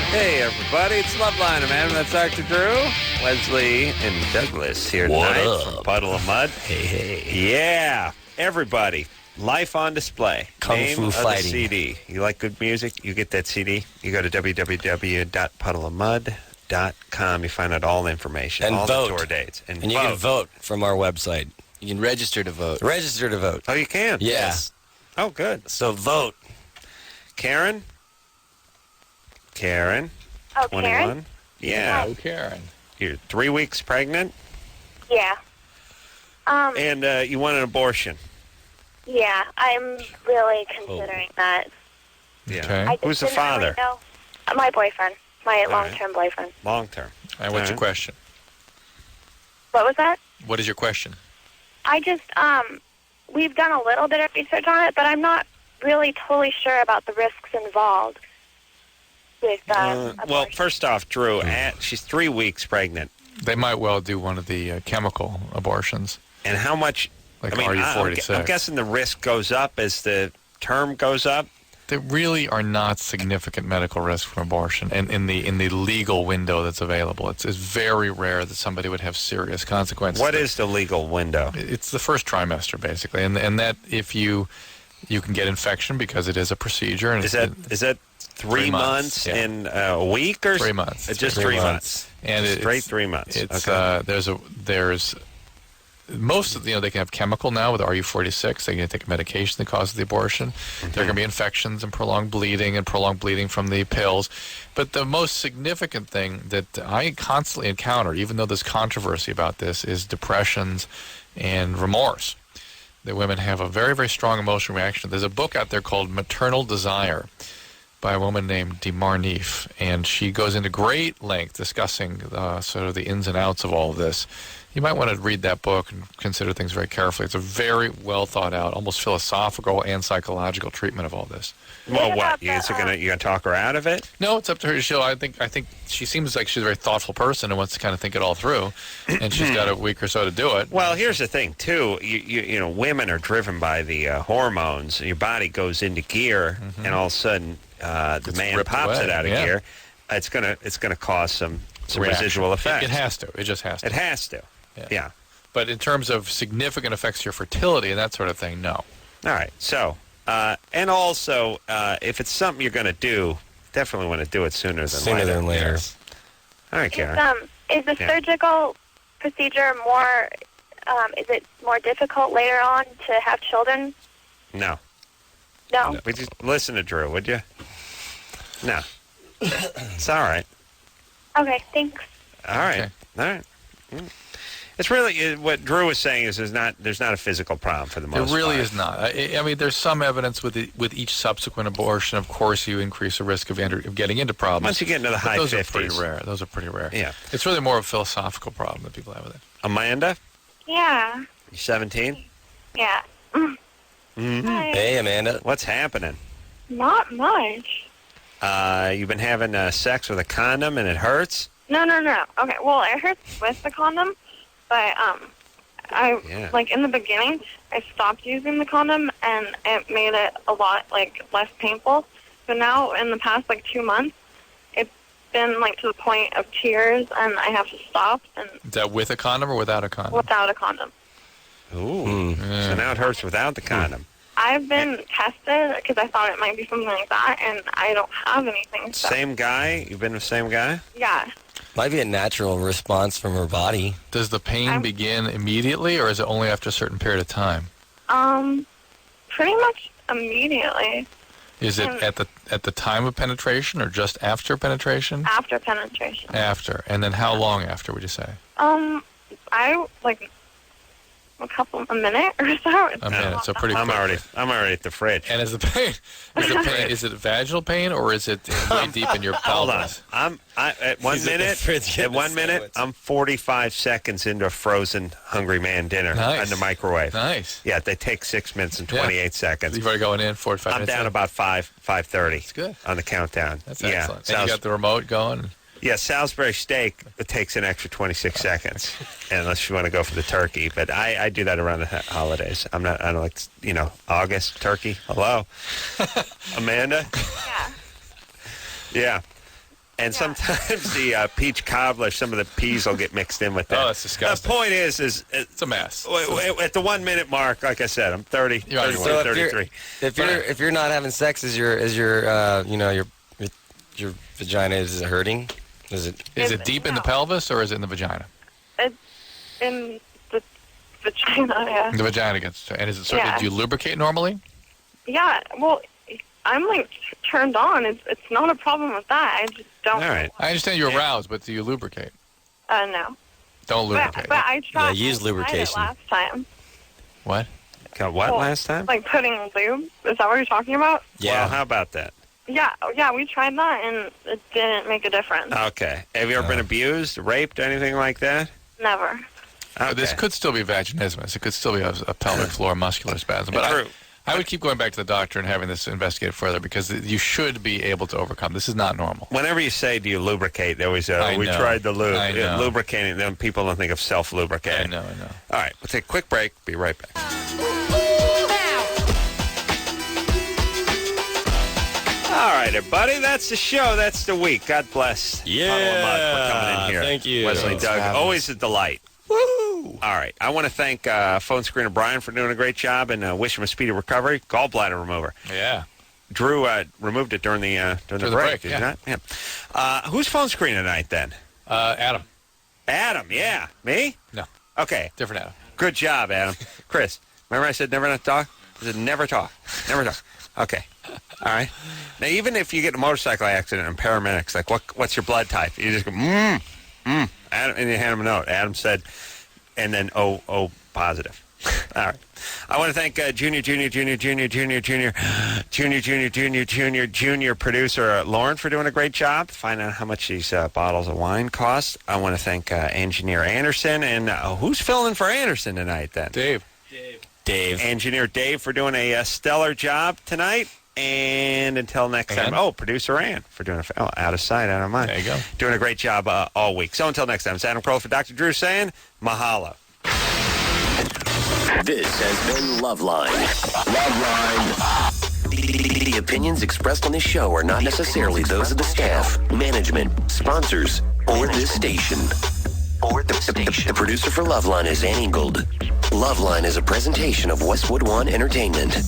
Hey, everybody. It's Loveline, man. That's Dr. Drew, Leslie, and Douglas here tonight from Puddle of Mudd. Hey. Yeah. Everybody. Life on Display. Kung Name Fu of Fighting. the CD. You like good music? You get that CD. You go to www.puddleofmudd.com. You find out all the information, And all vote. the tour dates. And you can vote from our website. You can register to vote. Register to vote. Oh, you can? Yes. Oh, good. So vote. Karen? Oh, 21? Karen? Yeah. Oh, Karen. You're 3 weeks pregnant, Yeah. and you want an abortion. Yeah, I'm really considering that. Yeah. Okay. I just Who's the didn't really father? know. My boyfriend. My right. long-term boyfriend. Long term. And what's your All right. question? What was that? What is your question? I just, we've done a little bit of research on it, but I'm not really totally sure about the risks involved with Well, first off, Drew, she's 3 weeks pregnant. They might well do one of the chemical abortions. And how much? Like I mean, RU46. I'm guessing the risk goes up as the term goes up. There really are not significant medical risks from abortion, and in the legal window that's available, it's very rare that somebody would have serious consequences. What is the legal window? It's the first trimester, basically, and that if you can get infection because it is a procedure. And Is that 3 months yeah. in a week or 3 months? It's just 3 months. And straight 3 months. It's okay. There's most of they can have chemical now with RU46. They can take a medication that causes the abortion. Mm-hmm. There can be infections and prolonged bleeding from the pills. But the most significant thing that I constantly encounter, even though there's controversy about this, is depressions and remorse. That women have a very, very strong emotional reaction. There's a book out there called Maternal Desire by a woman named de Marneffe, and she goes into great length discussing sort of the ins and outs of all of this. You might want to read that book and consider things very carefully. It's a very well thought out, almost philosophical and psychological treatment of all this. Well, what? You gonna talk her out of it? No, it's up to her. I think she seems like she's a very thoughtful person and wants to kind of think it all through, and she's got a week or so to do it. Well, here's the thing too. You know, women are driven by the hormones. Your body goes into gear, and all of a sudden, the man pops it out of gear. It's gonna cause some residual effects. It has to. It just has to. It has to. Yeah. But in terms of significant effects to your fertility and that sort of thing, no. All right. So, and also, if it's something you're going to do, definitely want to do it sooner than later. Yes. All right, Karen. Is the surgical procedure more? Is it more difficult later on to have children? No. No. We just listen to Drew, would you? No. It's all right. Okay. Thanks. All right. All right. It's really what Drew was saying is there's not a physical problem for the most part. There really is not. I mean, there's some evidence with each subsequent abortion. Of course, you increase the risk of getting into problems. Once you get into the high 50s. Those are pretty rare. Those are pretty rare. Yeah. It's really more of a philosophical problem that people have with it. Amanda? Yeah. You 17? Yeah. Mm-hmm. Hi. Hey, Amanda. What's happening? Not much. You've been having sex with a condom and it hurts? No. Okay. Well, it hurts with the condom, but like in the beginning, I stopped using the condom and it made it a lot less painful. So now, in the past 2 months, it's been to the point of tears, and I have to stop. And is that with a condom or without a condom? Without a condom. Ooh. So now it hurts without the condom. I've been tested because I thought it might be something like that, and I don't have anything. So. Same guy? You've been with the same guy? Yeah. Might be a natural response from her body. Does the pain begin immediately, or is it only after a certain period of time? Pretty much immediately. Is it at the time of penetration or just after penetration? After penetration. After. And then how long after would you say? I a minute or so. A minute, so pretty quick. I'm already at the fridge. And is the pain is it vaginal pain or is it way deep in your pelvis? Hold on. At 1 minute, I'm 45 seconds into a frozen Hungry Man dinner in the microwave. Nice. Yeah, they take 6 minutes and 28 seconds. So you've already going in 45 minutes. I'm down about 5:30. That's good. On the countdown. That's excellent. And you got the remote going? Yeah, Salisbury steak, it takes an extra 26 seconds, unless you want to go for the turkey. But I do that around the holidays. I don't like, August turkey. Hello? Amanda? Yeah. Yeah. And sometimes the peach cobbler, some of the peas will get mixed in with that. Oh, that's disgusting. The point is it's a mess. At the 1 minute mark, like I said, I'm 30, 31, So 33. If you're not having sex, is your vagina, is it hurting? Is it deep in the pelvis or is it in the vagina? It's in the vagina, yeah. The vagina gets, and is it sort of, do you lubricate normally? Yeah, well, I'm turned on. It's not a problem with that. I just don't. All right. I understand you're aroused, but do you lubricate? No. Don't lubricate. But I tried. Yeah, use lubrication. Last time. What? Got what last time? Putting lube. Is that what you're talking about? Yeah. Well, how about that? Yeah, we tried that, and it didn't make a difference. Okay. Have you ever been abused, raped, anything like that? Never. Okay. This could still be vaginismus. It could still be a pelvic floor muscular spasm. But I would keep going back to the doctor and having this investigated further because you should be able to overcome. This is not normal. Whenever you say, do you lubricate, they always say, we tried the lube. Lubricating, then people don't think of self-lubricating. I know. All right, we'll take a quick break. Be right back. All right, everybody, that's the show. That's the week. God bless. Yeah. Puddle of Mudd for coming in here. Thank you. Wesley, Doug, always a delight. Woo! All right, I want to thank phone screener Brian for doing a great job and wish him a speedy recovery. Gallbladder remover. Yeah. Drew removed it during the break. Did you not? Yeah. Who's phone screening tonight then? Adam. Adam, yeah. Me? No. Okay. Different Adam. Good job, Adam. Chris, remember I said never not talk? I said never talk. Never talk. Okay. All right. Now, even if you get in a motorcycle accident and paramedics, what's your blood type? You just go, Adam, and you hand him a note. Adam said, and then O positive. All right. I want to thank junior producer Lauren for doing a great job. Find out how much these bottles of wine cost. I want to thank engineer Anderson. And who's filling for Anderson tonight then? Dave. Engineer Dave for doing a stellar job tonight. And until next time, producer Ann for doing out of sight, out of mind. There you go. Doing a great job all week. So until next time, it's Adam Carolla for Dr. Drew saying mahalo. This has been Loveline. The opinions expressed on this show are not necessarily those of the staff, management, sponsors, or this station. The producer for Loveline is Ann Ingold. Loveline is a presentation of Westwood One Entertainment.